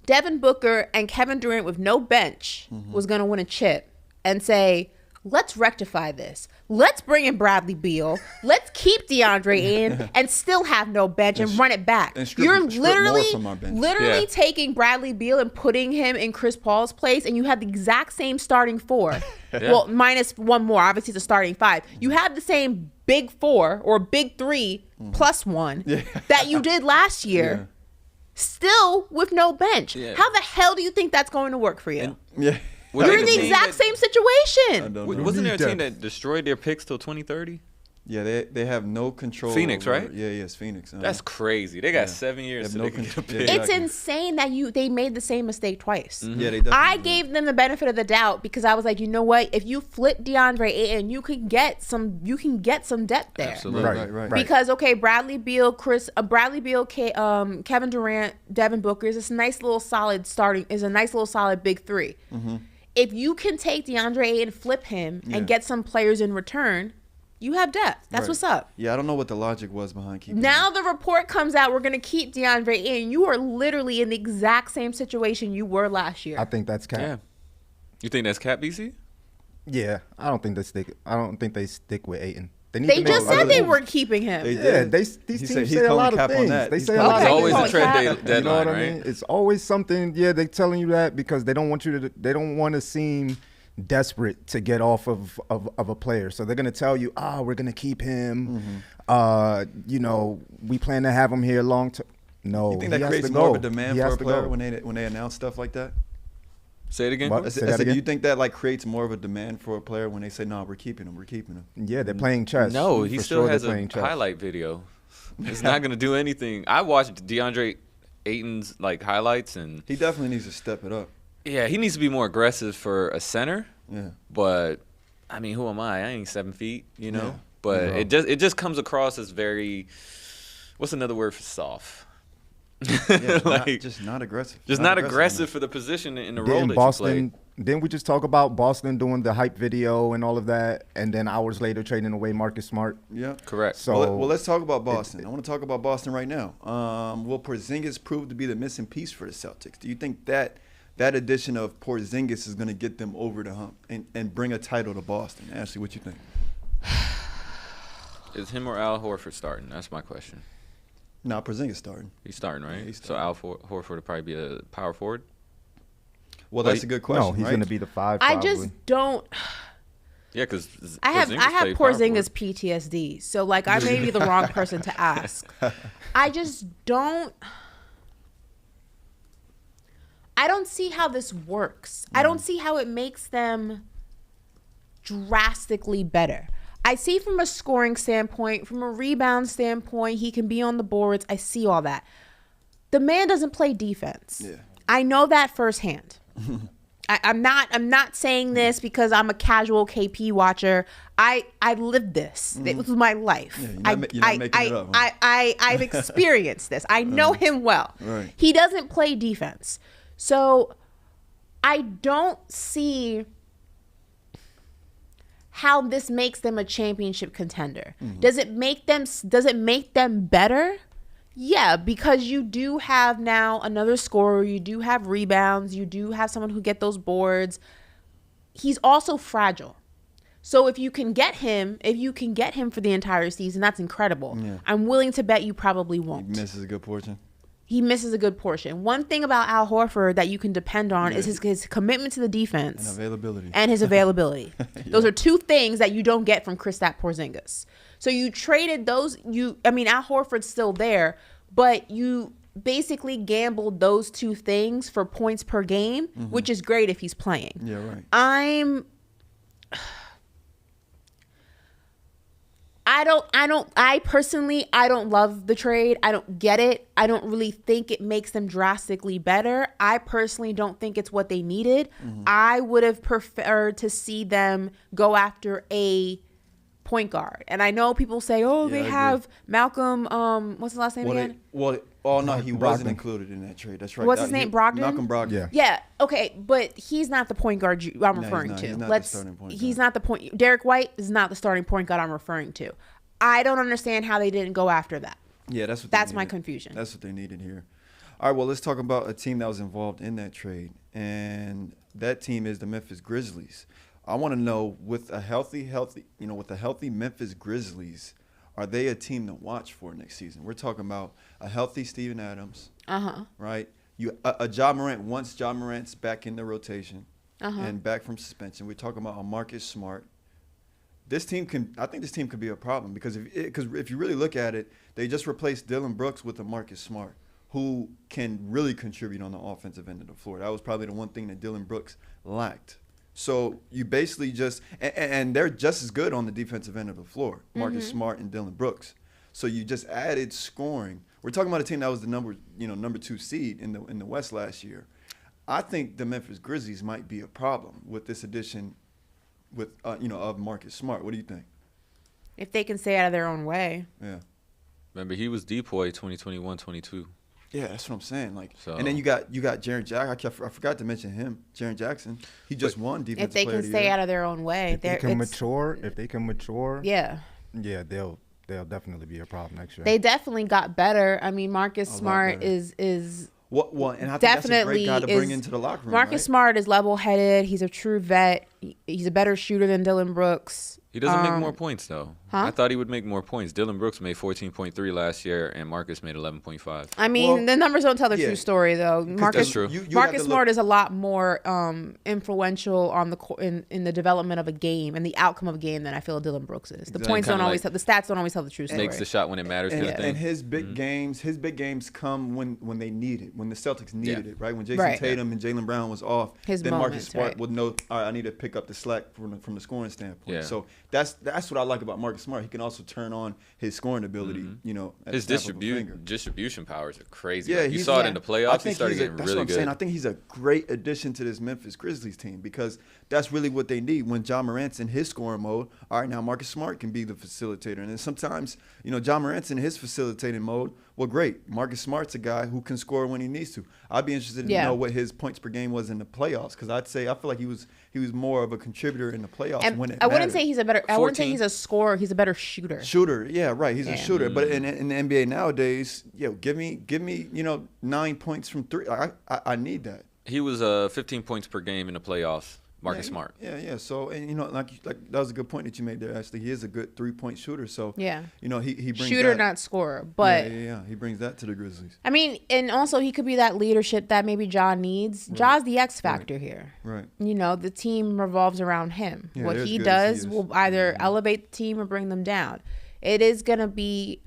Devin Booker and Kevin Durant with no bench was going to win a chip and say, let's rectify this. Let's bring in Bradley Beal. Let's keep DeAndre in and still have no bench and run it back. You're literally taking Bradley Beal and putting him in Chris Paul's place, and you have the exact same starting four. Well, minus one more. Obviously, it's a starting five. You have the same big four or big three plus one that you did last year, still with no bench. Yeah. How the hell do you think that's going to work for you? You're in the exact same situation. Wasn't there a team that destroyed their picks till 2030? Yeah, they have no control. Phoenix, right? Yeah, it's Phoenix. That's crazy. They got 7 years to get a pick. It's insane that they made the same mistake twice. Mm-hmm. Yeah, they definitely I gave them the benefit of the doubt because I was like, you know what? If you flip DeAndre Ayton, you can get some depth there. Absolutely. Right. Because Bradley Beal, Kevin Durant, Devin Booker is a nice little solid big three. Mm-hmm. if you can take DeAndre Ayton, flip him, and get some players in return, you have depth. That's what's up. Yeah, I don't know what the logic was behind keeping Now the report comes out, we're going to keep DeAndre Ayton. You are literally in the exact same situation you were last year. I think that's cap. Yeah. You think that's cap, BC? Yeah, I don't think they stick with Ayton. They just said they were keeping him. These teams say a lot of things. They say a lot of things. It's always a trade deadline, you know what right? I mean? It's always something. Yeah, they're telling you that because they don't want to seem desperate to get off of a player. So they're gonna tell you, we're gonna keep him. We plan to have him here long term. No, you think that creates more of a demand for a player when they announce stuff like that? Say it again. I said, do you think that like creates more of a demand for a player when they say, "No, we're keeping him. We're keeping him"? Yeah, they're playing chess. No, he still has a highlight video. It's not going to do anything. I watched DeAndre Ayton's like highlights, and he definitely needs to step it up. Yeah, he needs to be more aggressive for a center. Yeah, but I mean, who am I? I ain't 7 feet, you know. Yeah. But it just comes across as very. What's another word for soft? Just not aggressive. Just not aggressive for the position in the role that Boston, you play. Didn't we just talk about Boston doing the hype video and all of that, and then hours later trading away Marcus Smart? Yeah, correct. So well, let's talk about Boston. I want to talk about Boston right now. Will Porzingis prove to be the missing piece for the Celtics? Do you think that addition of Porzingis is going to get them over the hump and bring a title to Boston? Ashley, what you think? Is him or Al Horford starting? That's my question. No, Porzingis starting. He's starting, right? Yeah, he's starting. So Al Horford would probably be a power forward? Well, that's a good question. No, he's going to be the 5 I probably. just don't. Yeah, because I have Porzingis PTSD, so like I may be the wrong person to ask. I just don't. I don't see how this works. I don't see how it makes them drastically better. I see from a scoring standpoint, from a rebound standpoint, he can be on the boards. I see all that. The man doesn't play defense. Yeah. I know that firsthand. I'm not saying this because I'm a casual KP watcher. I lived this. It was my life. Yeah, you're not making it up, huh? I've experienced this. I know him well. Right. He doesn't play defense. So I don't see how this makes them a championship contender. Mm-hmm. Does it make them better? Yeah, because you do have now another scorer, you do have rebounds, you do have someone who get those boards. He's also fragile. So if you can get him for the entire season, that's incredible. Yeah. I'm willing to bet you probably won't. He misses a good portion. He misses a good portion. One thing about Al Horford that you can depend on is his commitment to the defense. And his availability. Those are two things that you don't get from Kristaps Porzingis. So you traded those. Al Horford's still there, but you basically gambled those two things for points per game, which is great if he's playing. Yeah, right. I personally don't love the trade. I don't get it. I don't really think it makes them drastically better. I personally don't think it's what they needed. I would have preferred to see them go after a point guard. And I know people say, they have Malcolm, what's his last name again? He wasn't included in that trade. That's right. What's his name? Brogdon? Malcolm Brogdon. Yeah. Okay, but he's not the point guard I'm referring to. He's not the starting point guard. He's not the point. Derek White is not the starting point guard I'm referring to. I don't understand how they didn't go after that. Yeah, that's my confusion. That's what they needed here. All right, well, let's talk about a team that was involved in that trade, and that team is the Memphis Grizzlies. I want to know, with a healthy Memphis Grizzlies, are they a team to watch for next season? We're talking about a healthy Steven Adams, right? A Ja Morant. Once Ja Morant's back in the rotation and back from suspension, we're talking about a Marcus Smart. I think this team could be a problem because if you really look at it, they just replaced Dillon Brooks with a Marcus Smart, who can really contribute on the offensive end of the floor. That was probably the one thing that Dillon Brooks lacked. So you basically and they're just as good on the defensive end of the floor, Marcus Smart and Dillon Brooks. So you just added scoring. We're talking about a team that was the number 2 seed in the West last year. I think the Memphis Grizzlies might be a problem with this addition of Marcus Smart. What do you think? If they can stay out of their own way. Yeah. Remember, he was depoy 2021-22. Yeah, that's what I'm saying. Like, and then you got Jaren Jackson. I forgot to mention him, Jaren Jackson. He just won Defensive Player of the Year. If they can stay out of their own way, if they can mature, yeah, they'll definitely be a problem next year. They definitely got better. I mean, Marcus Smart is and I think that's a great guy to bring into the locker room. Marcus Smart is level-headed. He's a true vet. He's a better shooter than Dillon Brooks. He doesn't make more points, though. Huh? I thought he would make more points. Dillon Brooks made 14.3 last year, and Marcus made 11.5. I mean, the numbers don't tell the true story, though. That's true. Marcus Smart is a lot more influential on in the development of a game and the outcome of a game than I feel Dillon Brooks is. The points don't always tell, the stats don't always tell the true story. Makes the shot when it matters. And his big games come when they need it, when the Celtics needed it, right? When Jason Tatum and Jaylen Brown was off, then Marcus Smart would know, all right, I need to pick up the slack from the scoring standpoint. Yeah. So that's what I like about Marcus Smart. He can also turn on his scoring ability. His distribution powers are crazy. Yeah, you saw it in the playoffs. He started getting really good. Saying. I think he's a great addition to this Memphis Grizzlies team because that's really what they need when Ja Morant's in his scoring mode. All right, now Marcus Smart can be the facilitator, and then sometimes Ja Morant's in his facilitating mode. Well, great. Marcus Smart's a guy who can score when he needs to. I'd be interested to know what his points per game was in the playoffs because I feel like he was more of a contributor in the playoffs. And when it I wouldn't mattered. say he's a better. 14. I wouldn't say he's a scorer. He's a better shooter. Yeah, right. He's a shooter. But in the NBA nowadays, give me 9 points from three. I need that. He was 15 points per game in the playoffs. Marcus Smart. Yeah. So, and like that was a good point that you made there. Actually, he is a good 3-point shooter. So, he brings shooter, that, not scorer. But he brings that to the Grizzlies. I mean, and also he could be that leadership that maybe Ja needs. Right. Ja's the X factor here. Right. The team revolves around him. Yeah, what he does will either elevate the team or bring them down. It is gonna be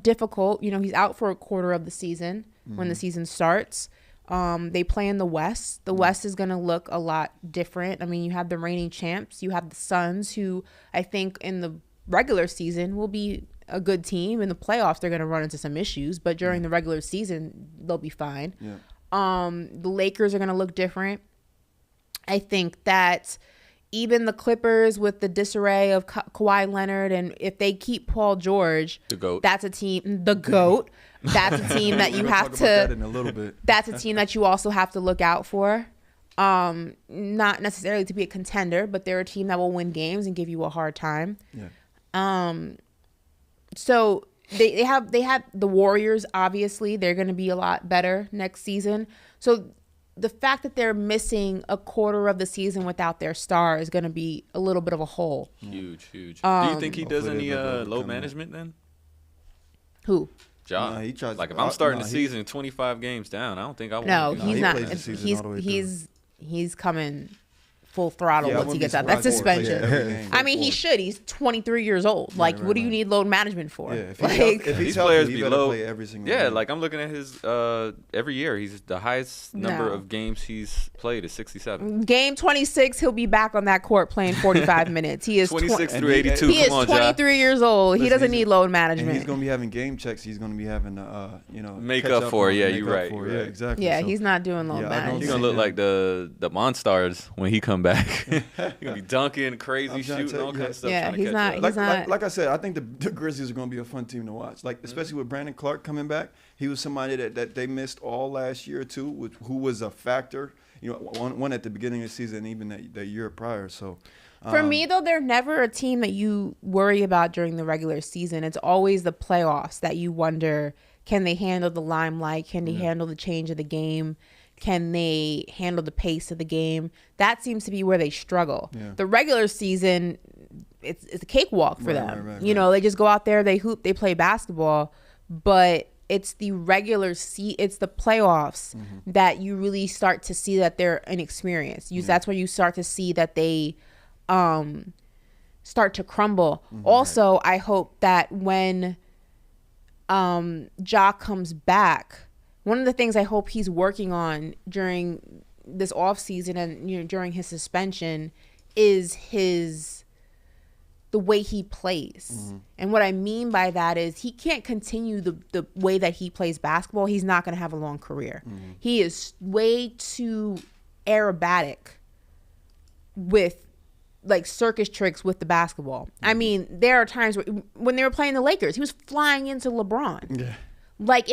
difficult. He's out for a quarter of the season when the season starts. They play in the West. The West is going to look a lot different. I mean, you have the reigning champs. You have the Suns, who I think in the regular season will be a good team. In the playoffs, they're going to run into some issues, but during the regular season, they'll be fine. Yeah. The Lakers are going to look different. I think that even the Clippers with the disarray of Kawhi Leonard, and if they keep Paul George, the GOAT. That's a team. The GOAT. That's a team that you have to. In a little bit. That's a team that you also have to look out for. Not necessarily to be a contender, but they're a team that will win games and give you a hard time. Yeah. So they have the Warriors. Obviously, they're going to be a lot better next season. So the fact that they're missing a quarter of the season without their star is going to be a little bit of a hole. Huge. Do you think he does any load management then? Who? Ja. He tries. Like if I'm starting the season 25 games down, I don't think I want. No, to he's not. He's coming full throttle once he gets out. That's suspension. I mean, he should. He's 23 years old. Like, what do you need load management for? Yeah, if these players be low, play every single game. Like I'm looking at his every year. He's the highest number of games he's played is 67. Game 26, he'll be back on that court playing 45 minutes. He is 26 through 82. He is 23 years old. He doesn't need load management. And he's going to be having game checks. He's going to be having make up for it. Yeah, you're right. Yeah, exactly. Yeah, he's not doing load management. He's going to look like the Monstars when he come back. He's gonna be dunking, crazy, shooting, all kinds of stuff. Yeah, he's not. Like I said, I think the Grizzlies are gonna be a fun team to watch. Like especially with Brandon Clark coming back, he was somebody that they missed all last year too, who was a factor. One at the beginning of the season, and even the year prior. So. For me, though, they're never a team that you worry about during the regular season. It's always the playoffs that you wonder, can they handle the limelight? Can they handle the change of the game? Can they handle the pace of the game? That seems to be where they struggle. Yeah. The regular season, it's a cakewalk for them. Right. They just go out there, they hoop, they play basketball, but it's the it's the playoffs that you really start to see that they're inexperienced. That's where you start to see that they start to crumble. Also, I hope that when Ja comes back, one of the things I hope he's working on during this offseason and during his suspension is the way he plays. And what I mean by that is he can't continue the way that he plays basketball. He's not going to have a long career. He is way too aerobatic with like circus tricks with the basketball. I mean, there are times when they were playing the Lakers, he was flying into LeBron. Yeah. Like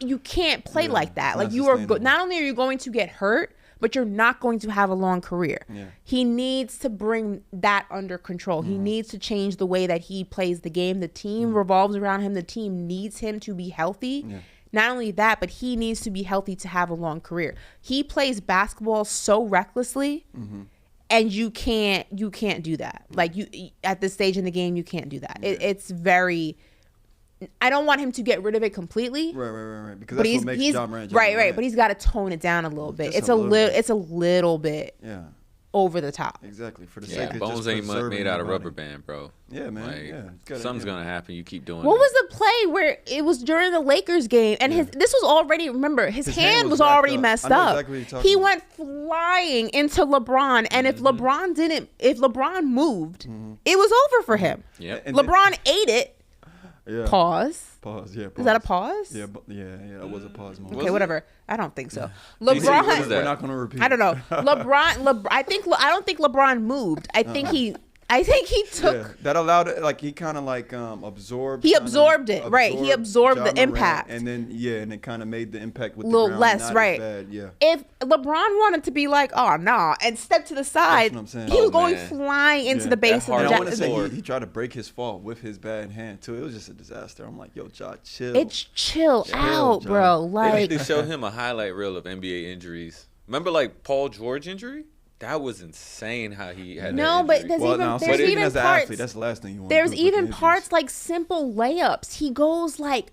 you can't play like that. Like you are not only are you going to get hurt, but you're not going to have a long career. Yeah. He needs to bring that under control. He needs to change the way that he plays the game. The team revolves around him. The team needs him to be healthy. Yeah. Not only that, but he needs to be healthy to have a long career. He plays basketball so recklessly, and you can't do that. Like you at this stage in the game, you can't do that. Yeah. It's very. I don't want him to get rid of it completely. Right. Because that's what makes John Morant. Right. But he's got to tone it down a little bit. It's a little bit. Yeah. Over the top. Exactly. For the sake of bones ain't made out of rubber band, bro. Yeah, man. Something's gonna happen. You keep doing. What was the play where it was during the Lakers game and this was already? Remember, his hand was already messed up. Exactly what he went flying into LeBron, and if LeBron moved, it was over for him. Yeah. LeBron ate it. Yeah. Pause. Yeah. Pause. Is that a pause? Yeah. That was a pause moment. Okay, whatever. I don't think so. LeBron. We're not going to repeat. I don't know. LeBron. I don't think LeBron moved. I think he took. Yeah, that allowed it. Like he kind of like absorbed. He absorbed it. Right. He absorbed the impact. And then and it kind of made the impact with a little the ground less. Not right. As bad. Yeah. If LeBron wanted to be like, oh nah, and step to the side, he was going flying into the base of the. And I want to say he tried to break his fall with his bad hand too. It was just a disaster. I'm like, yo, Ja, chill. It's chill out, bro. Like they need to show him a highlight reel of NBA injuries. Remember, like Paul George injury. That was insane how he had that but there's even as an parts. Athlete, that's the last thing you want. There's even parts like simple layups. He goes like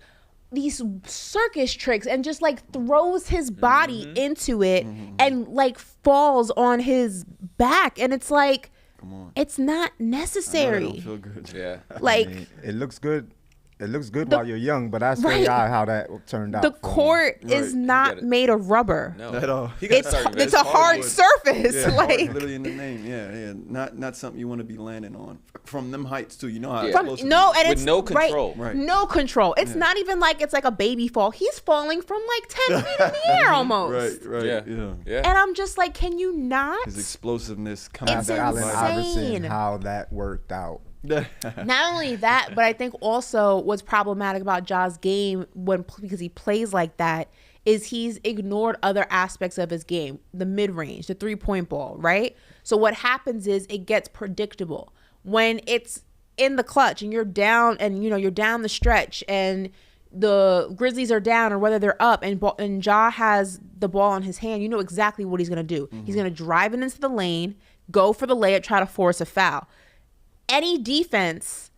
these circus tricks and just like throws his body into it and like falls on his back, and it's like, come on, it's not necessary. I don't feel good. Yeah, like it looks good. It looks good while you're young, but that's how that turned out. The court is not made of rubber. No, at all. It's a hard surface. Yeah, like literally in the name. Yeah. Not something you want to be landing on from them heights too. You know how with no control. Right. No control. It's not even like it's like a baby fall. He's falling from like 10 feet in the air almost. Right. Yeah. And I'm just like, can you not? His explosive coming back. Allen Iverson, how that worked out. Not only that, but I think also what's problematic about Ja's game because he plays like that is he's ignored other aspects of his game, the mid-range, the three-point ball, right? So what happens is it gets predictable. When it's in the clutch and you're down and you're down the stretch and the Grizzlies are down or whether they're up and Ja has the ball in his hand, you know exactly what he's going to do. He's going to drive it into the lane, go for the layup, try to force a foul. Any defense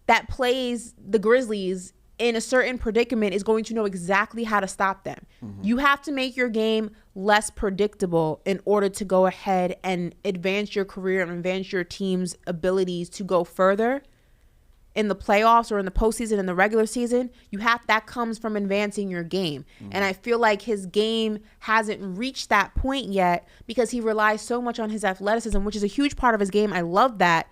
that plays the Grizzlies in a certain predicament is going to know exactly how to stop them. You have to make your game less predictable in order to go ahead and advance your career and advance your team's abilities to go further in the playoffs or in the postseason, in the regular season. That comes from advancing your game. And I feel like his game hasn't reached that point yet because he relies so much on his athleticism, which is a huge part of his game. I love that.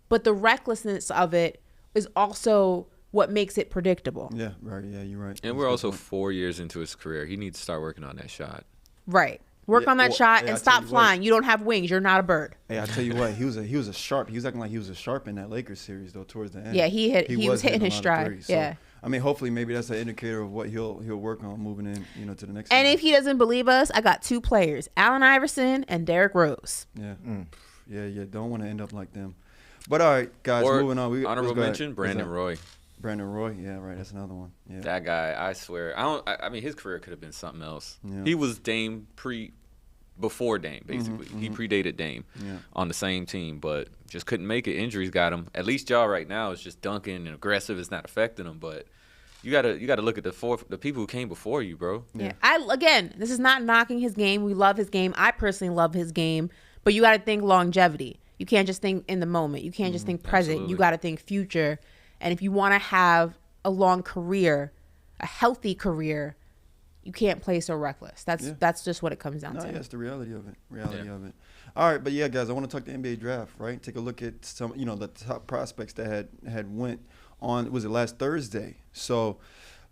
But the recklessness of it is also what makes it predictable. Yeah, right. Yeah, you're right. And we're also 4 years into his career. He needs to start working on that shot. Work on that shot and stop flying. You don't have wings. You're not a bird. Hey, I tell you what, he was a sharp. He was acting like he was a sharp in that Lakers series though. Towards the end. Yeah, he was hitting his stride. Threes, so, I mean, hopefully, maybe that's an indicator of what he'll work on moving in, to the next. And season. If he doesn't believe us, I got two players: Allen Iverson and Derrick Rose. Yeah, yeah. Don't want to end up like them. But all right, guys, moving on. Honorable mention: Brandon Roy. Brandon Roy, yeah, right. That's another one. Yeah. That guy, I swear, I mean, his career could have been something else. Yeah. He was Dame before Dame, basically. He predated Dame on the same team, but just couldn't make it. Injuries got him. At least Ja right now is just dunking and aggressive. It's not affecting him, but you gotta look at the people who came before you, bro. Yeah. Again, this is not knocking his game. We love his game. I personally love his game, but you got to think longevity. You can't just think in the moment. You can't just think present. Absolutely. You got to think future. And if you want to have a long career, a healthy career, you can't play so reckless. That's just what it comes down to. Yeah, that's the reality of it. All right, but yeah, guys, I want to talk the NBA draft, right? Take a look at some, the top prospects that had went on. Was it last Thursday? So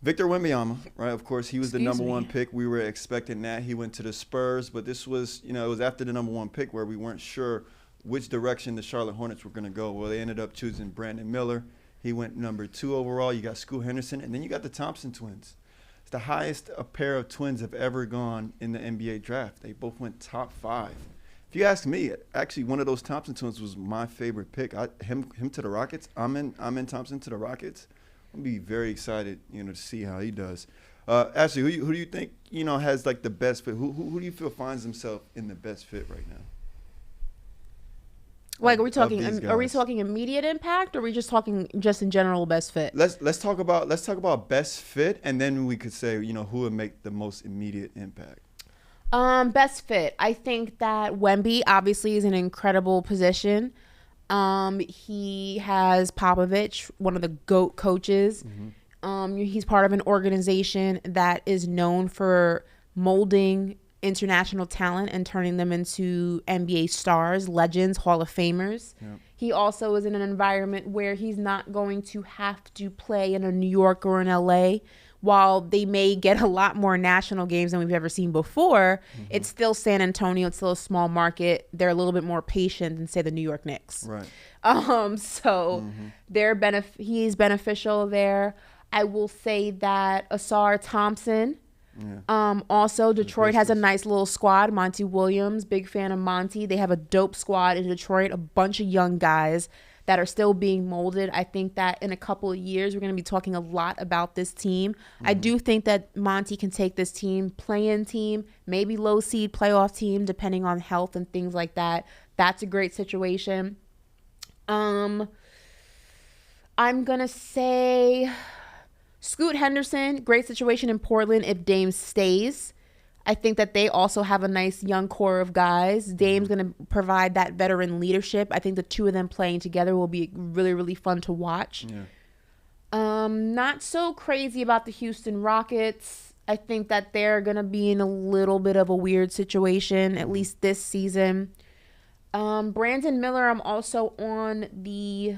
Victor Wembanyama, right? Of course, he was the number one pick. We were expecting that. He went to the Spurs, but this was, it was after the number one pick where we weren't sure which direction the Charlotte Hornets were going to go. Well, they ended up choosing Brandon Miller. He went number 2 overall. You got Scoot Henderson, and then you got the Thompson twins. the highest a pair of twins have ever gone in the NBA draft. They both went top 5. If you ask me, actually one of those Thompson twins was my favorite pick. Him to the Rockets. I'm in Thompson to the Rockets. I'll be very excited, to see how he does. Ashley, who do you think, has like the best fit? Who do you feel finds himself in the best fit right now? Like, are we talking immediate impact, or are we just talking just in general best fit? Let's talk about best fit, and then we could say, who would make the most immediate impact. Best fit. I think that Wemby obviously is an incredible position. He has Popovich, one of the GOAT coaches. Mm-hmm. He's part of an organization that is known for molding international talent and turning them into NBA stars, legends, Hall of Famers. Yep. He also is in an environment where he's not going to have to play in a New York or in LA. While they may get a lot more national games than we've ever seen before, mm-hmm. It's still San Antonio. It's still a small market. They're a little bit more patient than, say, the New York Knicks. Right. Mm-hmm. He's beneficial there. I will say that Asar Thompson. Yeah. Also, Detroit has a nice little squad. Monty Williams, big fan of Monty. They have a dope squad in Detroit, a bunch of young guys that are still being molded. I think that in a couple of years, we're going to be talking a lot about this team. Mm-hmm. I do think that Monty can take this team, play-in team, maybe low seed playoff team, depending on health and things like that. That's a great situation. I'm going to say Scoot Henderson, great situation in Portland if Dame stays. I think that they also have a nice young core of guys. Dame's going to provide that veteran leadership. I think the two of them playing together will be really, really fun to watch. Yeah. Not so crazy about the Houston Rockets. I think that they're going to be in a little bit of a weird situation, at least this season. Brandon Miller, I'm also on the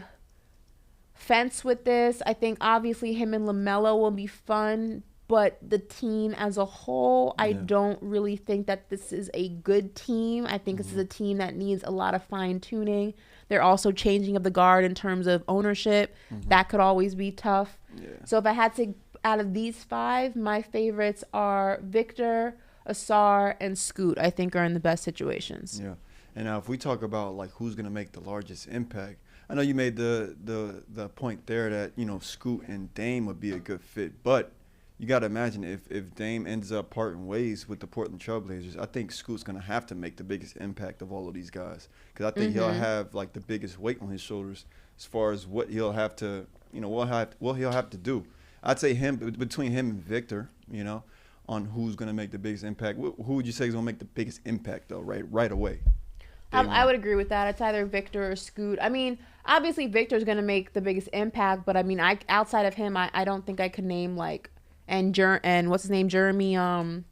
fence with this. I think obviously him and LaMelo will be fun. But the team as a whole, I don't really think that this is a good team. I think this is a team that needs a lot of fine-tuning. They're also changing of the guard in terms of ownership. Mm-hmm. That could always be tough. Yeah. So if I had to, out of these 5, my favorites are Victor, Asar, and Scoot, I think are in the best situations. Yeah. And now if we talk about like who's going to make the largest impact, I know you made the point there that, Scoot and Dame would be a good fit, but you got to imagine if Dame ends up parting ways with the Portland Trailblazers, I think Scoot's going to have to make the biggest impact of all of these guys, because I think he'll have like the biggest weight on his shoulders as far as what he'll have to, what he'll have to do. I'd say between him and Victor, on who's going to make the biggest impact. Who would you say is going to make the biggest impact though, right away? I would agree with that. It's either Victor or Scoot. I mean, obviously Victor's going to make the biggest impact, but I mean, outside of him, I don't think I could name like. And what's his name? Jeremy. What's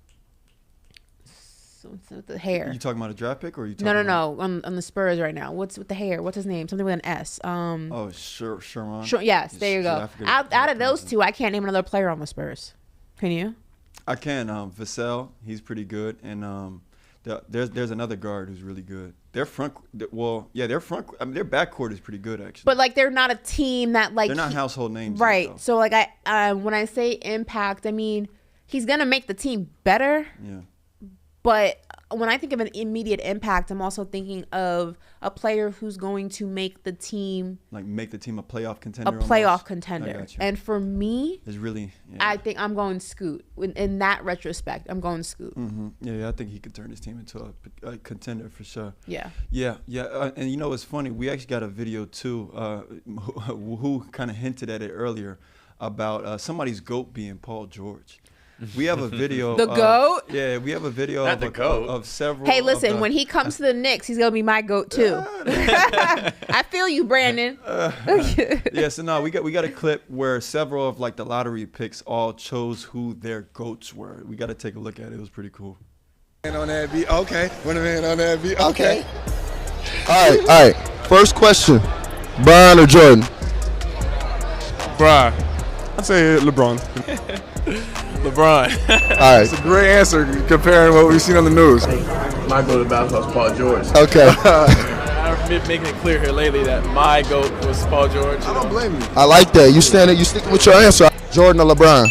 with the hair? You talking about a draft pick, or are you talking No. On the Spurs right now. What's with the hair? What's his name? Something with an S. Sherman. Yes, there you go. Out of those two, I can't name another player on the Spurs. Can you? I can. Vassell, he's pretty good, and there's another guard who's really good. Their backcourt is pretty good actually. But like, they're not a team that like. They're not household names, right? Yet, so like, when I say impact, I mean he's gonna make the team better. Yeah. But when I think of an immediate impact, I'm also thinking of a player who's going to make the team a playoff contender. I got you. And for me, it's really. Yeah. I think I'm going Scoot. In that retrospect, I'm going Scoot. Mm-hmm. Yeah, I think he could turn his team into a contender for sure. Yeah. Yeah. And it's funny. We actually got a video too. Who kind of hinted at it earlier about somebody's GOAT being Paul George. We have a video. The GOAT? Yeah, we have a video of several. Hey, listen, when he comes to the Knicks, he's going to be my GOAT too. I feel you, Brandon. So we got a clip where several of like the lottery picks all chose who their GOATs were. We got to take a look at it. It was pretty cool. On that beat, okay. When a man on that beat, okay. All right. First question, Bron or Jordan? Bron. I'd say LeBron. LeBron. All right. It's a great answer comparing what we've seen on the news. My go-to basketball is Paul George. Okay. I've been making it clear here lately that my GOAT was Paul George. I don't blame you. I like that. You sticking with your answer. Jordan or LeBron?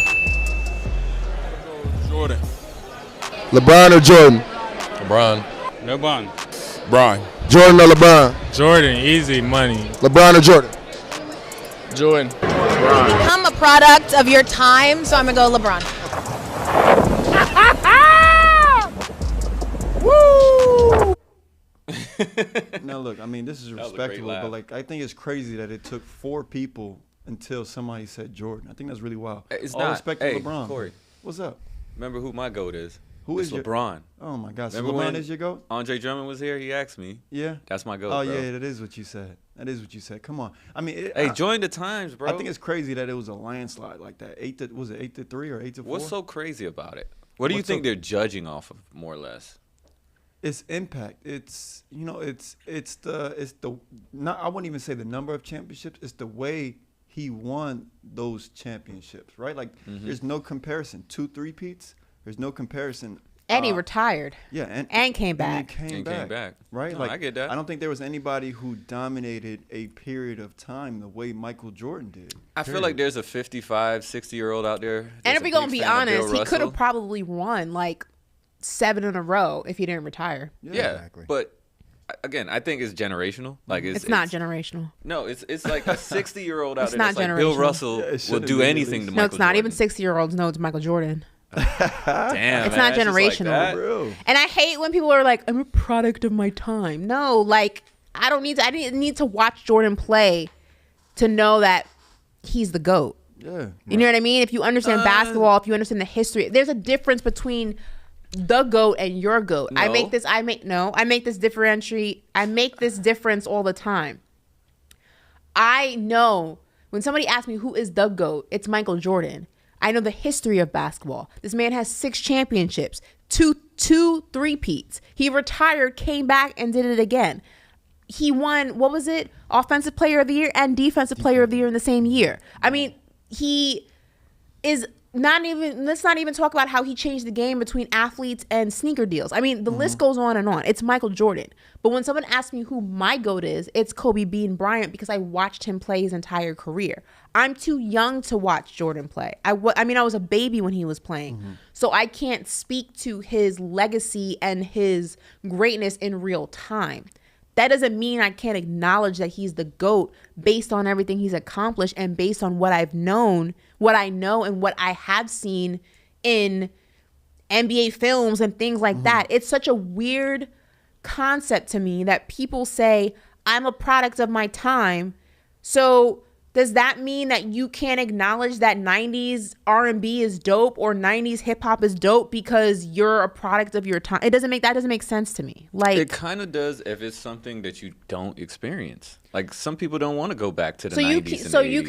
LeBron or Jordan? LeBron. LeBron. Bron. Jordan or LeBron? Jordan, easy money. LeBron or Jordan? Jordan. I'm a product of your time, so I'm going to go LeBron. Woo! Now, look, I mean, this is respectable, but, like, I think it's crazy that it took 4 people until somebody said Jordan. I think that's really wild. It's all not. respect to LeBron. Corey. What's up? Remember who my GOAT is? Who is LeBron? Oh, my God. So Remember LeBron when is your GOAT? Andre Drummond was here. He asked me. Yeah. That's my GOAT, Oh, bro. yeah, that is what you said. That is what you said. Come on. I mean, hey, join the times, bro. I think it's crazy that it was a landslide like that. 8-3 or 8-4? What's so crazy about it? What do you think they're judging off of, more or less? It's impact. It's it's the not, I wouldn't even say the number of championships. It's the way he won those championships, right? Like there's no comparison. 2 3-peats. There's no comparison. And he retired. Yeah, and came back. Came back. Right? No, like I get that. I don't think there was anybody who dominated a period of time the way Michael Jordan did. I feel like there's a 55, 60-year-old out there. And if we're going to be honest, he could have probably won like 7 in a row if he didn't retire. Yeah, exactly. But again, I think it's generational. Like it's not generational. No, it's like a 60-year-old out it's there. Not that's generational. like Bill Russell will do anything to Michael No, it's not Jordan. even 60-year-olds. No, it's Michael Jordan. Damn, it's man, not generational. Like and I hate when people are like, I'm a product of my time. No, like I didn't need to watch Jordan play to know that he's the GOAT. Yeah. You know what I mean? If you understand basketball, if you understand the history, there's a difference between the GOAT and your GOAT. No. I make this difference all the time. I know when somebody asks me who is the GOAT, it's Michael Jordan. I know the history of basketball. This man has 6 championships, 2 3-peats. He retired, came back, and did it again. He won, what was it? Offensive Player of the Year and Defensive Player of the Year in the same year. I mean, he is not even, let's not even talk about how he changed the game between athletes and sneaker deals. I mean, the list goes on and on. It's Michael Jordan. But when someone asks me who my GOAT is, it's Kobe Bean Bryant because I watched him play his entire career. I'm too young to watch Jordan play. I was a baby when he was playing. So I can't speak to his legacy and his greatness in real time. That doesn't mean I can't acknowledge that he's the GOAT based on everything he's accomplished and based on what I've known, what I know, and what I have seen in NBA films and things like that. It's such a weird concept to me that people say, I'm a product of my time. So does that mean that you can't acknowledge that 90s R&B is dope or 90s hip hop is dope because you're a product of your time? That doesn't make sense to me. Like it kind of does if it's something that you don't experience. Like some people don't want to go back to the 90s. So you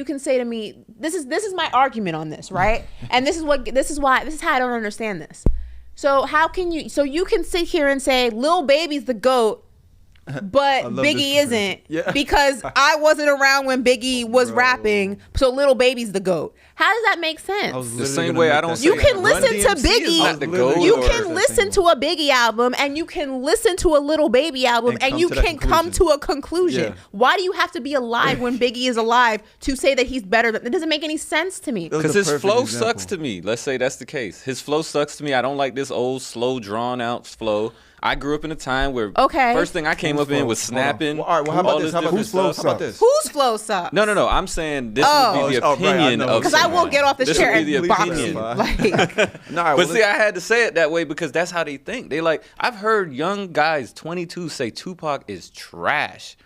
can say to me, this is my argument on this, right? And this is how I don't understand this. So you can sit here and say Lil Baby's the GOAT, but Biggie isn't because I wasn't around when Biggie was rapping, so Lil Baby's the GOAT. How does that make sense? The same way I don't say you can listen to Biggie. You can listen to a Biggie album and you can listen to a Lil Baby album and you can come to a conclusion. Yeah. Why do you have to be alive when Biggie is alive to say that he's better? It doesn't make any sense to me. Because his flow sucks to me. Let's say that's the case. His flow sucks to me. I don't like this old, slow, drawn out flow. I grew up in a time where first thing I came up in was snapping. Well, all right, well, how about this? Whose flow sucks? Whose flow sucks? No. I'm saying this would be the opinion of because I will get off this chair and box you. But see, I had to say it that way because that's how they think. They like, I've heard young guys, 22, say Tupac is trash.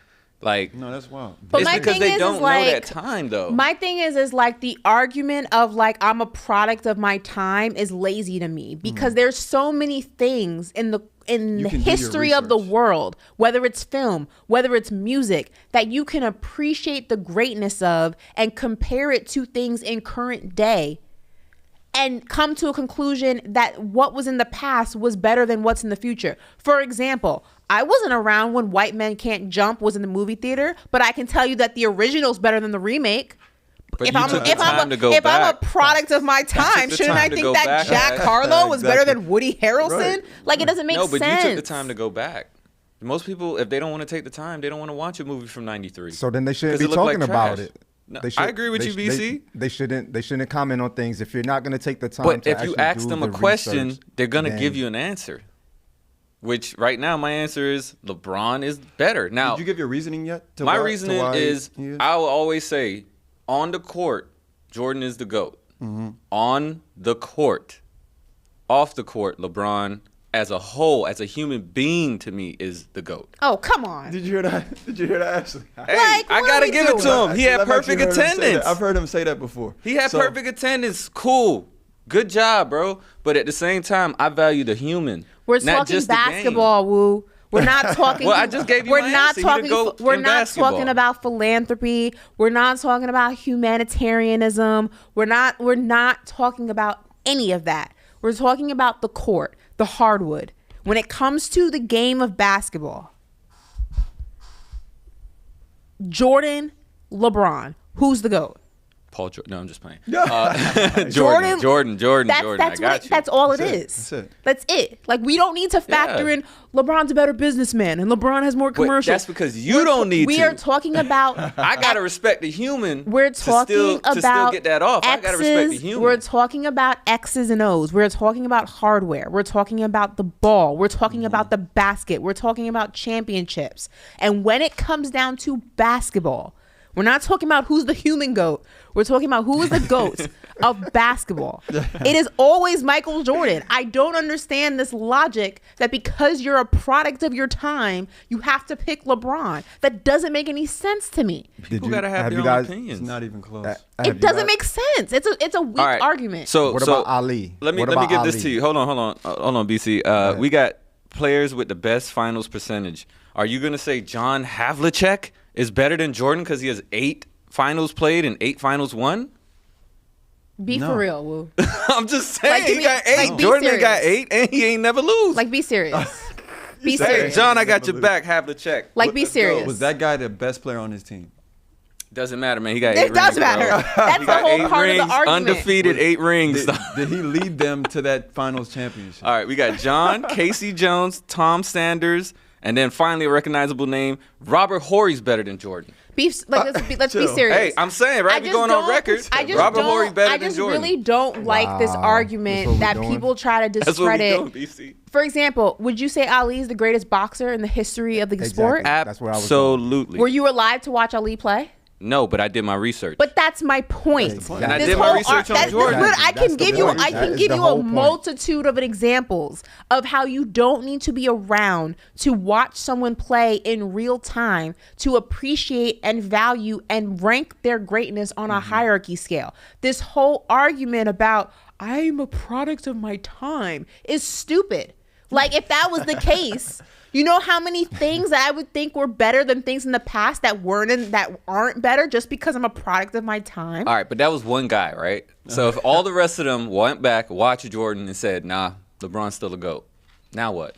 Like, no, that's wild. But it's my because thing they is, don't is know like, that time, though. My thing is like the argument of like I'm a product of my time is lazy to me because there's so many things in the history of the world, whether it's film, whether it's music, that you can appreciate the greatness of and compare it to things in current day and come to a conclusion that what was in the past was better than what's in the future. For example, I wasn't around when White Men Can't Jump was in the movie theater, but I can tell you that the original's better than the remake. But if I'm a product of my time, shouldn't I think that Jack Harlow was better than Woody Harrelson? Right. Like, it doesn't make sense. No, but you took the time to go back. Most people, if they don't want to take the time, they don't want to watch a movie from 93. So then they shouldn't be talking about it. I agree with you, BC. They shouldn't comment on things if you're not going to take the time. But to if you ask them a question, research, they're going to give you an answer. Which right now my answer is LeBron is better. Now, did you give your reasoning yet? My reasoning is I will always say on the court, Jordan is the GOAT. Mm-hmm. On the court, off the court, LeBron as a whole, as a human being, to me, is the GOAT. Oh, come on. Did you hear that? Did you hear that, Ashley? Hey, I got to give it to him. He had perfect attendance. I've heard him say that before. He had perfect attendance. Cool. Good job, bro. But at the same time, I value the human. We're talking basketball, Woo. We're not talking. Well, I just gave you my answer. We're not talking about philanthropy. We're not talking about humanitarianism. We're not talking about any of that. We're talking about the court, the hardwood. When it comes to the game of basketball, Jordan, LeBron, who's the GOAT? Paul Jordan. No, I'm just playing. Jordan. That's all it is. That's it. Like, we don't need to factor in LeBron's a better businessman and LeBron has more commercials. But that's because you don't need to. We are talking about. I gotta respect the human. We're talking about to still get that off. I gotta respect the human. We're talking about X's and O's. We're talking about hardware. We're talking about the ball. We're talking about the basket. We're talking about championships. And when it comes down to basketball, we're not talking about who's the human GOAT. We're talking about who is the GOAT of basketball. It is always Michael Jordan. I don't understand this logic that because you're a product of your time, you have to pick LeBron. That doesn't make any sense to me. People gotta have their own opinions. It's not even close. It doesn't make sense. It's a weak argument. So what about Ali? Let me give this to you. Hold on, BC. We got players with the best finals percentage. Are you gonna say John Havlicek is better than Jordan because he has 8 finals played and 8 finals won? For real, Woo. I'm just saying, he got 8. Jordan got 8, and he ain't never lose. Like, be serious. Be serious. John, I got your back. Havlicek. Like, be serious. Was that guy the best player on his team? Doesn't matter, man. He got 8 rings. It does matter. That's the whole part of the argument. Undefeated 8 rings. Did he lead them to that finals championship? All right, we got John, Casey Jones, Tom Sanders, and then finally a recognizable name, Robert Horry's better than Jordan. Let's be serious. Hey, I'm saying, right? We're going on record. Robert Horry better than Jordan. I just really don't like this argument that people try to discredit. That's what we're doing, BC. For example, would you say Ali is the greatest boxer in the history of the sport? That's where I was Absolutely. Were you alive to watch Ali play? No, but I did my research. But that's my point. And I did my research on Jordan. I can give you a multitude of examples of how you don't need to be around to watch someone play in real time to appreciate and value and rank their greatness on a hierarchy scale. This whole argument about I'm a product of my time is stupid. Like, if that was the case, you know how many things that I would think were better than things in the past that aren't better just because I'm a product of my time? All right, but that was one guy, right? So if all the rest of them went back, watched Jordan, and said, nah, LeBron's still a GOAT, now what?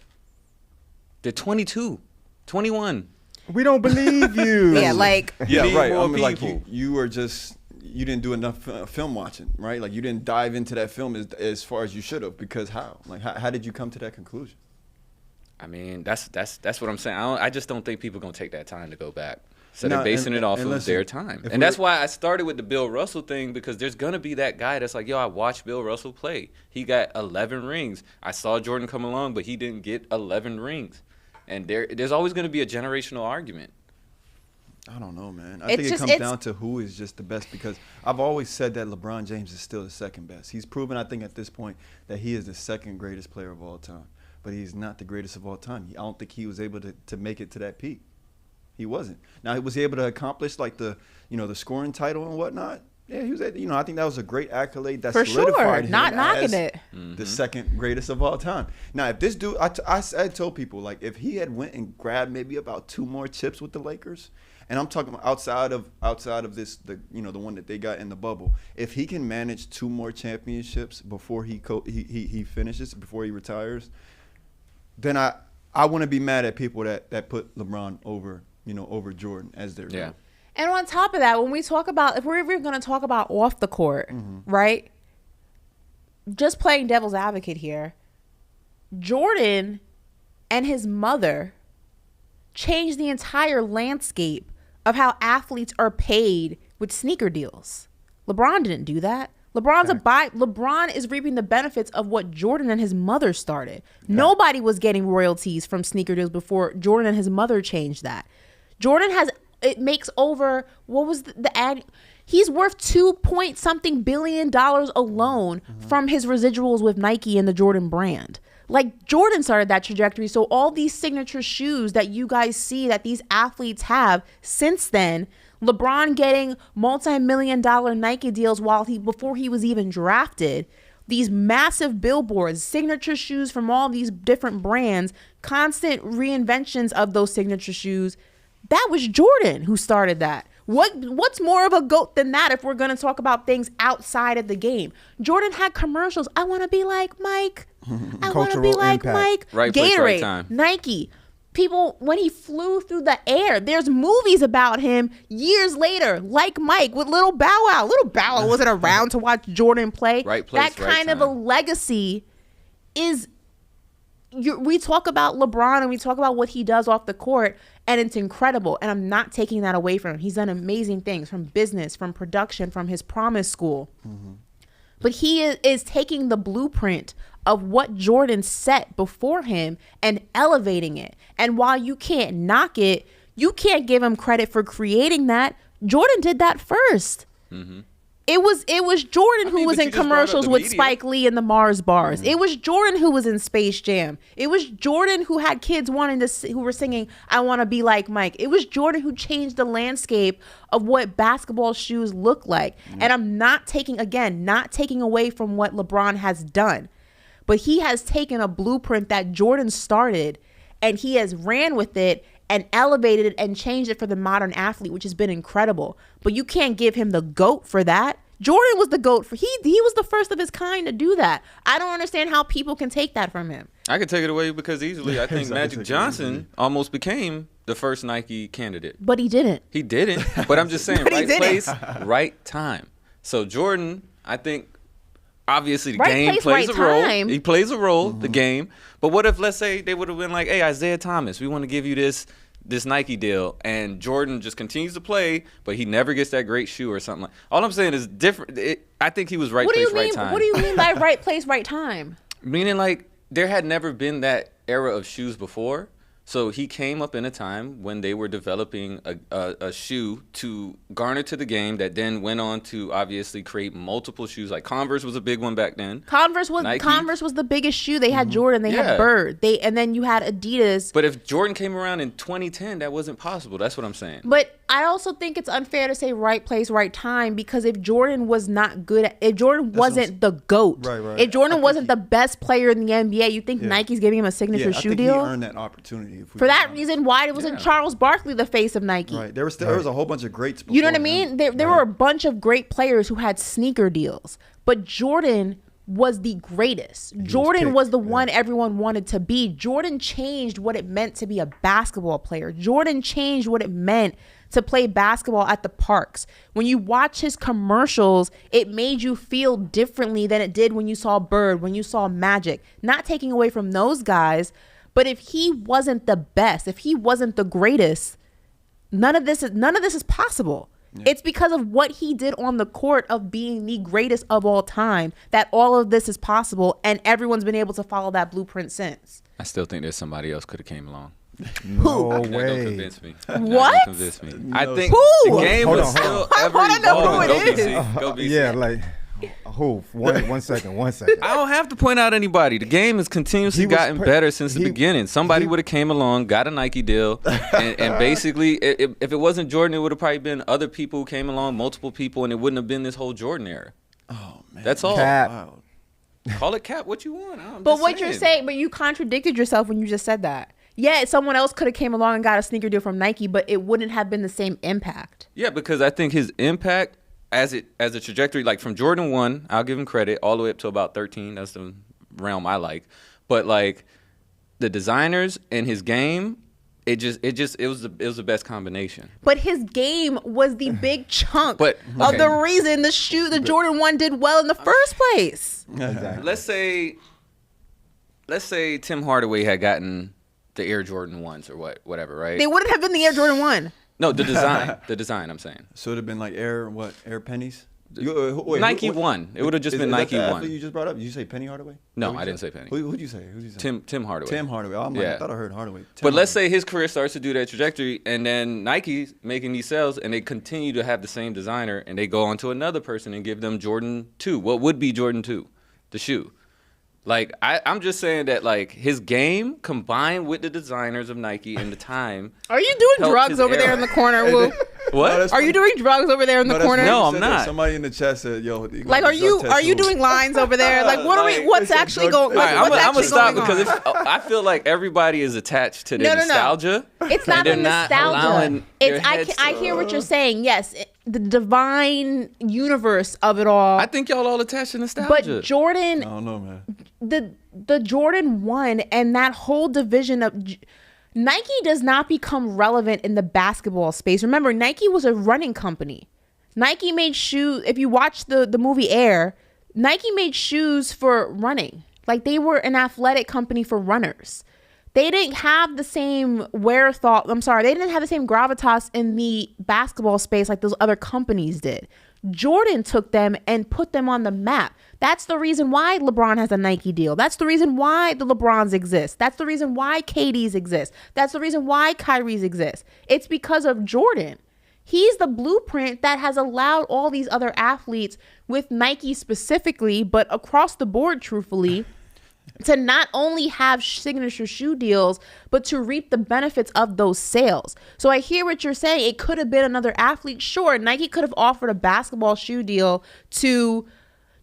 They're 22, 21. We don't believe you. Yeah, like. Yeah, right. I mean, like, you were just... You didn't do enough film watching, right? Like, you didn't dive into that film as far as you should have. Because how? Like, how did you come to that conclusion? I mean, that's what I'm saying. I just don't think people are going to take that time to go back. So they're basing it off of their time. And that's why I started with the Bill Russell thing, because there's going to be that guy that's like, yo, I watched Bill Russell play. He got 11 rings. I saw Jordan come along, but he didn't get 11 rings. And there's always going to be a generational argument. I don't know, man. I think it comes down to who is just the best, because I've always said that LeBron James is still the second best. He's proven, I think, at this point that he is the second greatest player of all time. But he's not the greatest of all time. I don't think he was able to make it to that peak. He wasn't. Now, was he able to accomplish like the scoring title and whatnot? Yeah, he was. I think that was a great accolade that solidified him not knocking it. The second greatest of all time. Now, if this dude, I told people, like, if he had went and grabbed maybe about 2 more chips with the Lakers. And I'm talking about outside of this, the one that they got in the bubble. If he can manage 2 more championships before he finishes, before he retires, then I wouldn't be mad at people that put LeBron over Jordan as their GOAT. And on top of that, when we talk about, if we're ever going to talk about off the court, right? Just playing devil's advocate here, Jordan and his mother changed the entire landscape of how athletes are paid with sneaker deals. LeBron didn't do that. LeBron is reaping the benefits of what Jordan and his mother started. Yeah. Nobody was getting royalties from sneaker deals before Jordan and his mother changed that. It makes over, what was the ad? He's worth $2 billion alone from his residuals with Nike and the Jordan brand. Like, Jordan started that trajectory. So all these signature shoes that you guys see that these athletes have since then, LeBron getting multi-million-dollar Nike deals before he was even drafted, these massive billboards, signature shoes from all these different brands, constant reinventions of those signature shoes. That was Jordan who started that. What's more of a GOAT than that if we're going to talk about things outside of the game? Jordan had commercials. I want to be like Mike. I want to be like Mike. Right Gatorade, place, right time. Nike. People, when he flew through the air, there's movies about him years later, like Mike with Little Bow Wow. Little Bow Wow wasn't around to watch Jordan play. Right place, that kind of a legacy is... we talk about LeBron and we talk about what he does off the court, and it's incredible. And I'm not taking that away from him. He's done amazing things from business, from production, from his promise school. Mm-hmm. But he is taking the blueprint of what Jordan set before him and elevating it. And while you can't knock it, you can't give him credit for creating that. Jordan did that first. Mm-hmm. It was Jordan who was in commercials with Spike Lee and the Mars bars. Mm-hmm. It was Jordan who was in Space Jam. It was Jordan who had kids who were singing, I want to be like Mike. It was Jordan who changed the landscape of what basketball shoes look like. Mm-hmm. And I'm not taking away from what LeBron has done. But he has taken a blueprint that Jordan started and he has ran with it and elevated it and changed it for the modern athlete, which has been incredible. But you can't give him the GOAT for that. Jordan was the GOAT for he was the first of his kind to do that. I don't understand how people can take that from him. I can take it away because easily I think Magic Johnson almost became the first Nike candidate. But he didn't. He didn't. But I'm just saying, right place, right time. So Jordan, I think, obviously the game plays a role. He plays a role, the game. But what if, let's say, they would have been like, hey, Isaiah Thomas, we want to give you this Nike deal, and Jordan just continues to play, but he never gets that great shoe or something. All I'm saying is different. I think he was right place, right time. What do you mean by right place, right time? Meaning, like, there had never been that era of shoes before. So he came up in a time when they were developing a shoe to garner to the game that then went on to obviously create multiple shoes. Like Converse was a big one back then. Converse was the biggest shoe. They had Jordan. They had Bird. And then you had Adidas. But if Jordan came around in 2010, that wasn't possible. That's what I'm saying. But I also think it's unfair to say right place, right time, because if Jordan was not good, if Jordan wasn't the GOAT, right. If Jordan wasn't the best player in the NBA, you think Nike's giving him a signature shoe deal? He earned that opportunity. For that reason, why wasn't Charles Barkley the face of Nike? Right. There was a whole bunch of greats before. You know what I mean? There were a bunch of great players who had sneaker deals, but Jordan was the greatest. Jordan was the one everyone wanted to be. Jordan changed what it meant to be a basketball player. Jordan changed what it meant to play basketball at the parks. When you watch his commercials, it made you feel differently than it did when you saw Bird, when you saw Magic. Not taking away from those guys, but if he wasn't the best, if he wasn't the greatest, none of this is possible. Yeah. It's because of what he did on the court of being the greatest of all time that all of this is possible, and everyone's been able to follow that blueprint since. I still think there's somebody else could have came along. No way. Don't convince me. What? Don't convince me. I think the game was still ever evolving. Go BC. Yeah, like... One second. I don't have to point out anybody. The game has continuously gotten better since the beginning. Somebody would have came along, got a Nike deal, and basically, if it wasn't Jordan, it would have probably been other people who came along, multiple people, and it wouldn't have been this whole Jordan era. Oh man, that's all. Wow. Call it cap what you want. But what you're saying, but you contradicted yourself when you just said that. Yeah, someone else could have came along and got a sneaker deal from Nike, but it wouldn't have been the same impact. Yeah, because I think his impact. As a trajectory, like from Jordan 1, I'll give him credit, all the way up to about 13. That's the realm I like. But like the designers and his game, it was the best combination. But his game was the big chunk of the reason the Jordan 1 did well in the first place. Exactly. Let's say Tim Hardaway had gotten the Air Jordan 1s or whatever, right? They wouldn't have been the Air Jordan 1. No, the design. The design, I'm saying. So it would have been like Air pennies? Nike won. It would have just been Nike won. You just brought up. Did you say Penny Hardaway? No, I didn't say Penny. Who'd you say? Tim Hardaway. Tim Hardaway. Oh, I thought I heard Hardaway. But let's say his career starts to do that trajectory, and then Nike's making these sales, and they continue to have the same designer, and they go on to another person and give them Jordan 2. What would be Jordan 2? The shoe. Like, I'm just saying that, like, his game combined with the designers of Nike and the time. Are you doing drugs over there in the corner, Woo? What? Are you doing drugs over there in the corner? No, I'm not. Somebody in the chat said, "Yo, like, are you doing lines over there? Like, what's actually going? Like, I'm gonna stop because I feel like everybody is attached to their nostalgia. It's not the nostalgia. I hear what you're saying. Yes, the divine universe of it all. I think y'all all attached to nostalgia. But Jordan, I don't know, man. The Jordan 1 and that whole division of Nike does not become relevant in the basketball space. Remember, Nike was a running company. Nike made shoes. If you watch the movie Air, Nike made shoes for running. Like, they were an athletic company for runners. They didn't have the same wherewithal. They didn't have the same gravitas in the basketball space like those other companies did. Jordan took them and put them on the map. That's the reason why LeBron has a Nike deal. That's the reason why the LeBrons exist. That's the reason why KD's exist. That's the reason why Kyrie's exist. It's because of Jordan. He's the blueprint that has allowed all these other athletes, with Nike specifically, but across the board, truthfully, to not only have signature shoe deals, but to reap the benefits of those sales. So I hear what you're saying. It could have been another athlete. Sure, Nike could have offered a basketball shoe deal to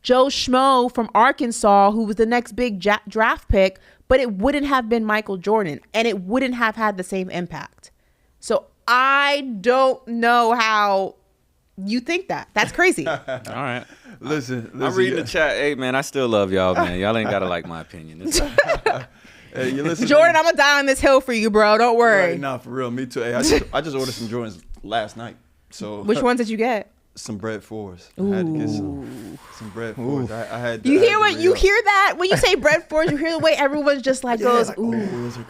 Joe Schmo from Arkansas, who was the next big draft pick, but it wouldn't have been Michael Jordan, and it wouldn't have had the same impact. So I don't know how you think that. That's crazy. All right. Listen, I'm reading the chat. Hey, man, I still love y'all, man. Y'all ain't got to like my opinion. Hey, you listen, Jordan, I'm going to die on this hill for you, bro. Don't worry. Right, nah, for real. Me too. Hey, I just ordered some Jordans last night. So which ones did you get? Some bread fours. I had to get some bread fours. I had. You hear what you hear that when you say bread fours? You hear the way everyone's just like goes, ooh. Those are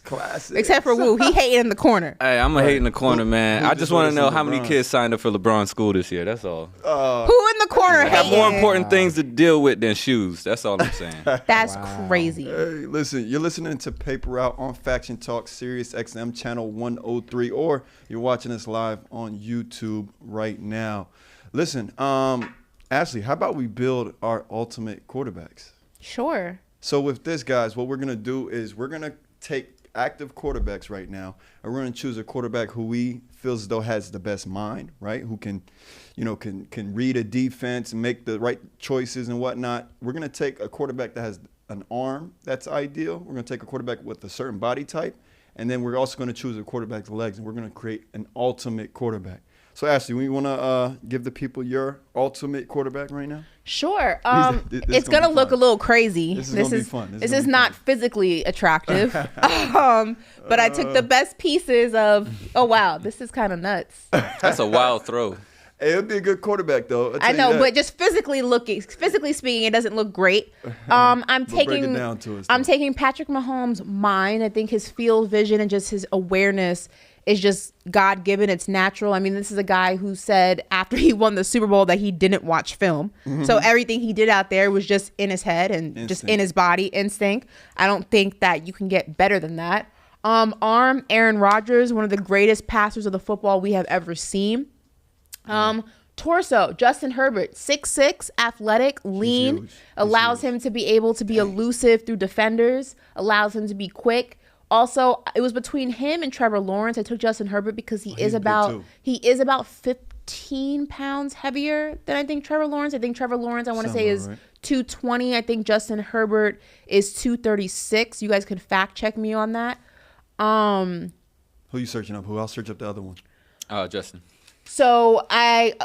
classic. Except for Woo, he hating in the corner. Hey, I'm gonna hate in the corner, man. I just want to know how many kids signed up for LeBron's school this year. That's all. Who in the corner? I got more important things to deal with than shoes. That's all I'm saying. That's crazy. Hey, listen, you're listening to Paper Route on Faction Talk, Sirius XM channel 103, or you're watching us live on YouTube right now. Listen, Ashley, how about we build our ultimate quarterbacks? Sure. So with this, guys, what we're going to do is we're going to take active quarterbacks right now, and we're going to choose a quarterback who we feel as though has the best mind, right? Who can read a defense and make the right choices and whatnot. We're going to take a quarterback that has an arm that's ideal. We're going to take a quarterback with a certain body type, and then we're also going to choose a quarterback's legs, and we're going to create an ultimate quarterback. So, Ashley, we want to give the people your ultimate quarterback right now? Sure. It's going to look a little crazy. This is going to be fun. This is not physically attractive. But I took the best pieces of, oh, wow, this is kind of nuts. That's a wild throw. Hey, it would be a good quarterback, though. I know, but just physically speaking, it doesn't look great. I'm taking Patrick Mahomes' mind. I think his field vision and just his awareness is just God-given. It's natural. I mean, this is a guy who said after he won the Super Bowl that he didn't watch film. Mm-hmm. So everything he did out there was just in his head and just in his body, instinct. I don't think that you can get better than that. Arm, Aaron Rodgers, one of the greatest passers of the football we have ever seen. Torso, Justin Herbert, 6'6", athletic, lean, allows him to be able to be elusive through defenders, allows him to be quick. Also, it was between him and Trevor Lawrence. I took Justin Herbert because he is about 15 pounds heavier than I think Trevor Lawrence. I think Trevor Lawrence, I want to say, is 220. I think Justin Herbert is 236. You guys can fact check me on that. Who you searching up? Who? I'll search up the other one. Justin. So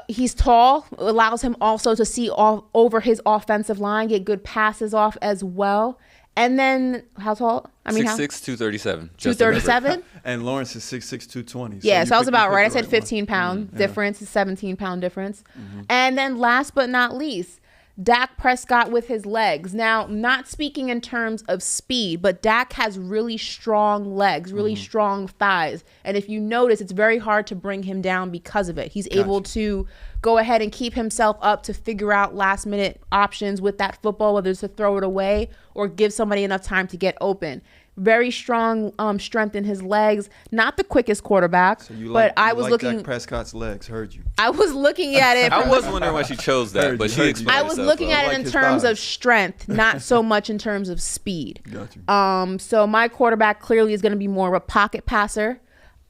he's tall, allows him also to see over his offensive line, get good passes off as well. And then how tall? I mean, 6'6", 237. 237? And Lawrence is 6'6", 220. Yeah, so I was about right. I said 15-pound difference, 17-pound difference. Mm-hmm. And then last but not least, Dak Prescott with his legs. Now, not speaking in terms of speed, but Dak has really strong legs, really strong thighs. And if you notice, it's very hard to bring him down because of it. He's able to go ahead and keep himself up to figure out last minute options with that football, whether it's to throw it away or give somebody enough time to get open. Very strong strength in his legs. Not the quickest quarterback, but I was looking. Dak Prescott's legs. Heard you. I was looking at it. I was wondering why she chose that, but she explained I was looking at it in terms of strength, not so much in terms of speed. Got you. So my quarterback clearly is going to be more of a pocket passer,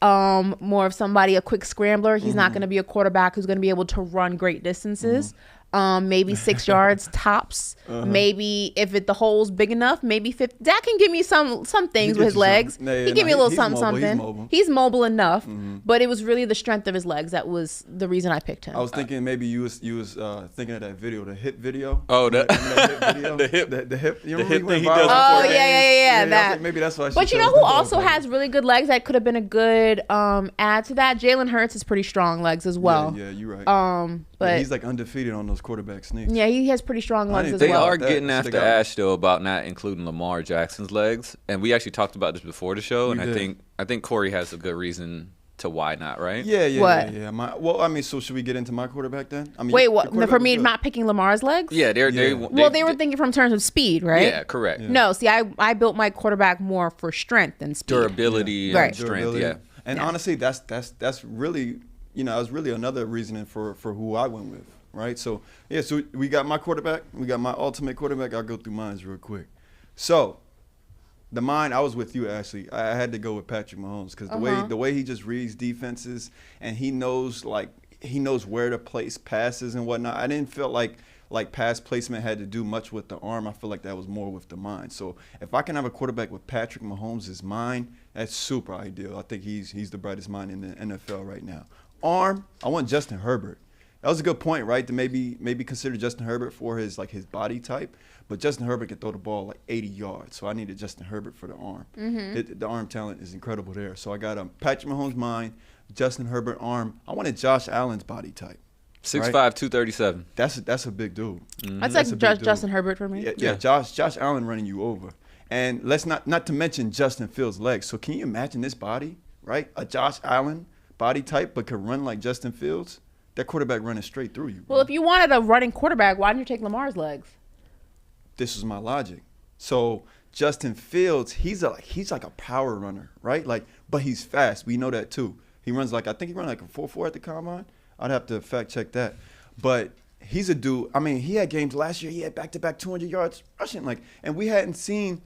more of somebody, a quick scrambler. He's not going to be a quarterback who's going to be able to run great distances. Maybe 6 yards tops. Maybe if the hole's big enough, maybe 50. Dak can give me some things with his legs. He give me a little something. He's mobile enough, but it was really the strength of his legs that was the reason I picked him. I was thinking maybe you was thinking of that video, the hip video. Oh, that hip video? the hip. You remember hip thing he viral? Oh yeah. That. Maybe that's why. But you know who also has really good legs that could have been a good add to that? Jalen Hurts has pretty strong legs as well. Yeah, you're right. But he's like undefeated on those quarterback sneaks. Yeah, he has pretty strong legs as They well. are getting after Ash though about not including Lamar Jackson's legs, and we actually talked about this before the show, and I think Corey has a good reason to why not, right? Yeah. What? So should we get into my quarterback then? I mean, wait, what? For me not picking Lamar's legs? Yeah, they were thinking from terms of speed, right? Yeah, correct. Yeah. No, see, I built my quarterback more for strength than speed. Durability and strength, yeah. And honestly, that's really, that was really another reasoning for who I went with, right? So, so we got my quarterback. We got my ultimate quarterback. I'll go through mine real quick. So, I was with you, Ashley. I had to go with Patrick Mahomes because the way he just reads defenses and he knows where to place passes and whatnot. I didn't feel like pass placement had to do much with the arm. I feel like that was more with the mind. So if I can have a quarterback with Patrick Mahomes' mind, that's super ideal. I think he's the brightest mind in the NFL right now. Arm, I want Justin Herbert. That was a good point, right? To maybe consider Justin Herbert for his body type. But Justin Herbert can throw the ball 80 yards. So I needed Justin Herbert for the arm. The arm talent is incredible there. So I got Patrick Mahomes' mind, Justin Herbert arm. I wanted Josh Allen's body type. 6'5", 237. That's a big dude. That's like Justin Herbert for me. Yeah. Josh Allen running you over. And let's not to mention Justin Fields' legs. So can you imagine this body, right? A Josh Allen body type, but could run like Justin Fields? That quarterback running straight through you. Well, if you wanted a running quarterback, why didn't you take Lamar's legs? This was my logic. So Justin Fields, he's like a power runner, right? But he's fast. We know that too. He runs I think he ran like a 4.4 at the combine. I'd have to fact check that. But he's a dude. I mean, he had games last year. He had back-to-back 200 yards rushing. And we hadn't seen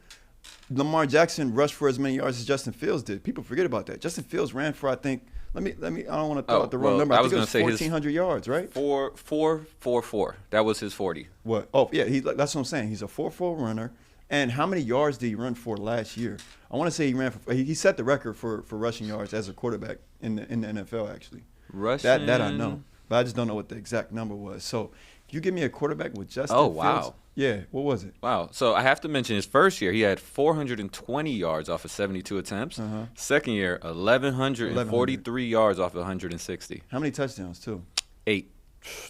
Lamar Jackson rush for as many yards as Justin Fields did. People forget about that. Justin Fields ran for, I think, let me. I don't want to throw out the wrong number. I think it was 1,400 yards, right? 4.44. That was his 40. What? Oh, yeah. That's what I'm saying. He's a 4.4 runner. And how many yards did he run for last year? I want to say he set the record for rushing yards as a quarterback in the NFL, actually. Rushing? That I know. But I just don't know what the exact number was. So if you give me a quarterback with Justin Fields. Wow. Yeah, what was it? Wow. So I have to mention his first year, he had 420 yards off of 72 attempts. Second year, 1,143 yards off of 160. How many touchdowns, too? 8.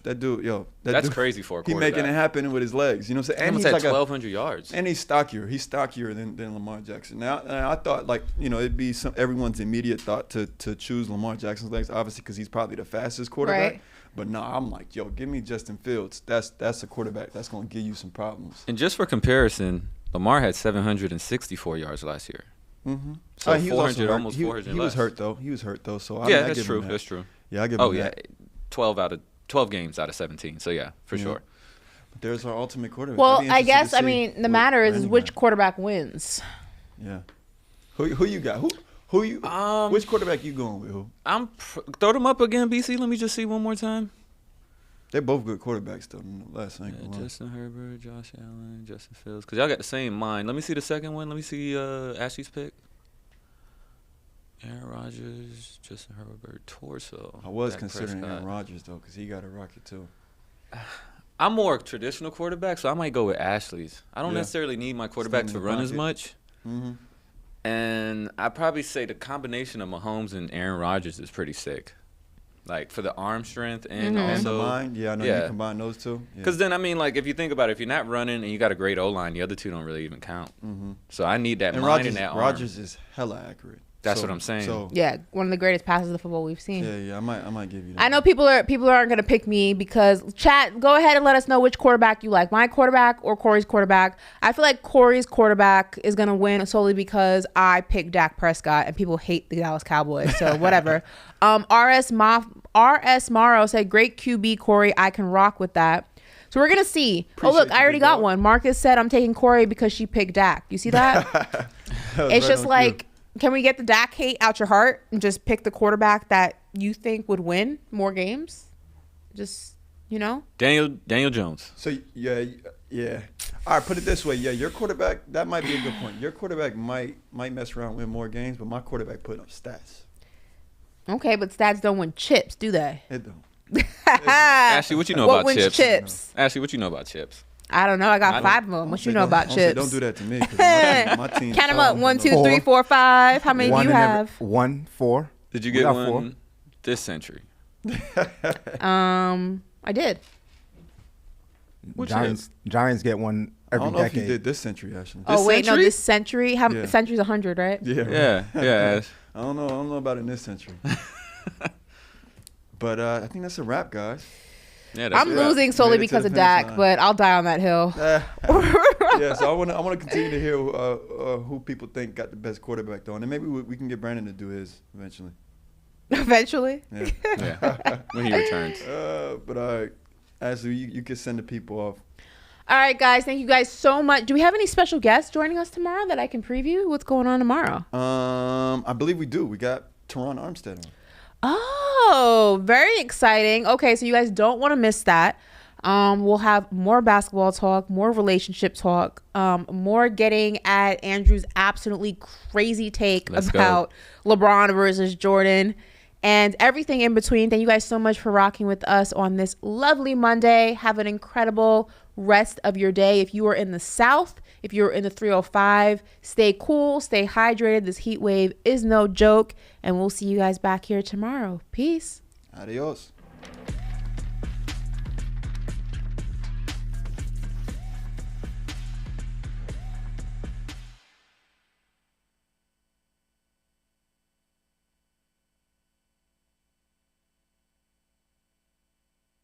That dude, that's crazy for a quarterback. He's making it happen with his legs. You know what I'm saying? And he's had 1,200 yards. And he's stockier. He's stockier than Lamar Jackson. Now, I thought, it'd be everyone's immediate thought to choose Lamar Jackson's legs, obviously, because he's probably the fastest quarterback. Right. But no, I'm like, give me Justin Fields. That's a quarterback that's going to give you some problems. And just for comparison, Lamar had 764 yards last year. So he 400, almost 400 He was hurt, though. So that's true. That's true. Yeah, I give him that. 12 games out of 17. So, yeah, for sure. But there's our ultimate quarterback. Well, I guess, the matter is which quarterback wins. Yeah. Who you got? Who you? Which quarterback you going with? Who? Throw them up again, BC. Let me just see one more time. They're both good quarterbacks, though. Last night. Justin Herbert, Josh Allen, Justin Fields. Because y'all got the same mind. Let me see the second one. Let me see Ashley's pick. Aaron Rodgers, Justin Herbert, torso. I was considering Aaron Rodgers, though, because he got a rocket, too. I'm more a traditional quarterback, so I might go with Ashley's. I don't necessarily need my quarterback to run as much. And I'd probably say the combination of Mahomes and Aaron Rodgers is pretty sick. Like for the arm strength and also and the mind. Yeah, I know you combine those two. Because then, I mean, like if you think about it, if you're not running and you got a great O-line, the other two don't really even count. So I need that mind and that arm. Rodgers is hella accurate. That's what I'm saying. So, yeah, one of the greatest passes of football we've seen. Yeah, I might give you that. I know people aren't going to pick me because chat. Go ahead and let us know which quarterback you like, my quarterback or Corey's quarterback. I feel like Corey's quarterback is going to win solely because I picked Dak Prescott and people hate the Dallas Cowboys. So whatever. RS Morrow said, "Great QB, Corey. I can rock with that." So we're gonna see. Look, I already got one. Marcus said, "I'm taking Corey because she picked Dak." You see that? It's just like. Can we get the Dak hate out your heart and just pick the quarterback that you think would win more games? Just, Daniel Jones. So, yeah. All right, put it this way. Yeah, your quarterback, that might be a good point. Your quarterback might mess around and win more games, but my quarterback put up stats. Okay, but stats don't win chips, do they? It don't. Ashley, what you know about chips? Chips? Ashley, what you know about chips? I don't know. I got 5 of them. What you know about chips? Don't do that to me. My team. Count them up. 1, 2, 3, 4, 5. How many do you have? 1, 4. Did you get one 4? This century? I did. Giants get one every decade. I don't know if you did this century, actually. No, this century. Century's 100, right? Yeah. Yeah. I don't know about in this century. But I think that's a wrap, guys. Yeah, I'm losing solely because of Dak, but I'll die on that hill. Yeah, so I want to continue to hear who people think got the best quarterback, though, and then maybe we can get Brandon to do his eventually. Eventually? Yeah. When he returns. But all right, Ashley, you can send the people off. All right, guys. Thank you guys so much. Do we have any special guests joining us tomorrow that I can preview? What's going on tomorrow? I believe we do. We got Teron Armstead on. Oh, very exciting. Okay, so you guys don't want to miss that. We'll have more basketball talk, more relationship talk, more getting at Andrew's absolutely crazy take about LeBron versus Jordan and everything in between. Thank you guys so much for rocking with us on this lovely Monday. Have an incredible rest of your day. If you are in the South, if you're in the 305, stay cool, stay hydrated. This heat wave is no joke. And we'll see you guys back here tomorrow. Peace. Adios.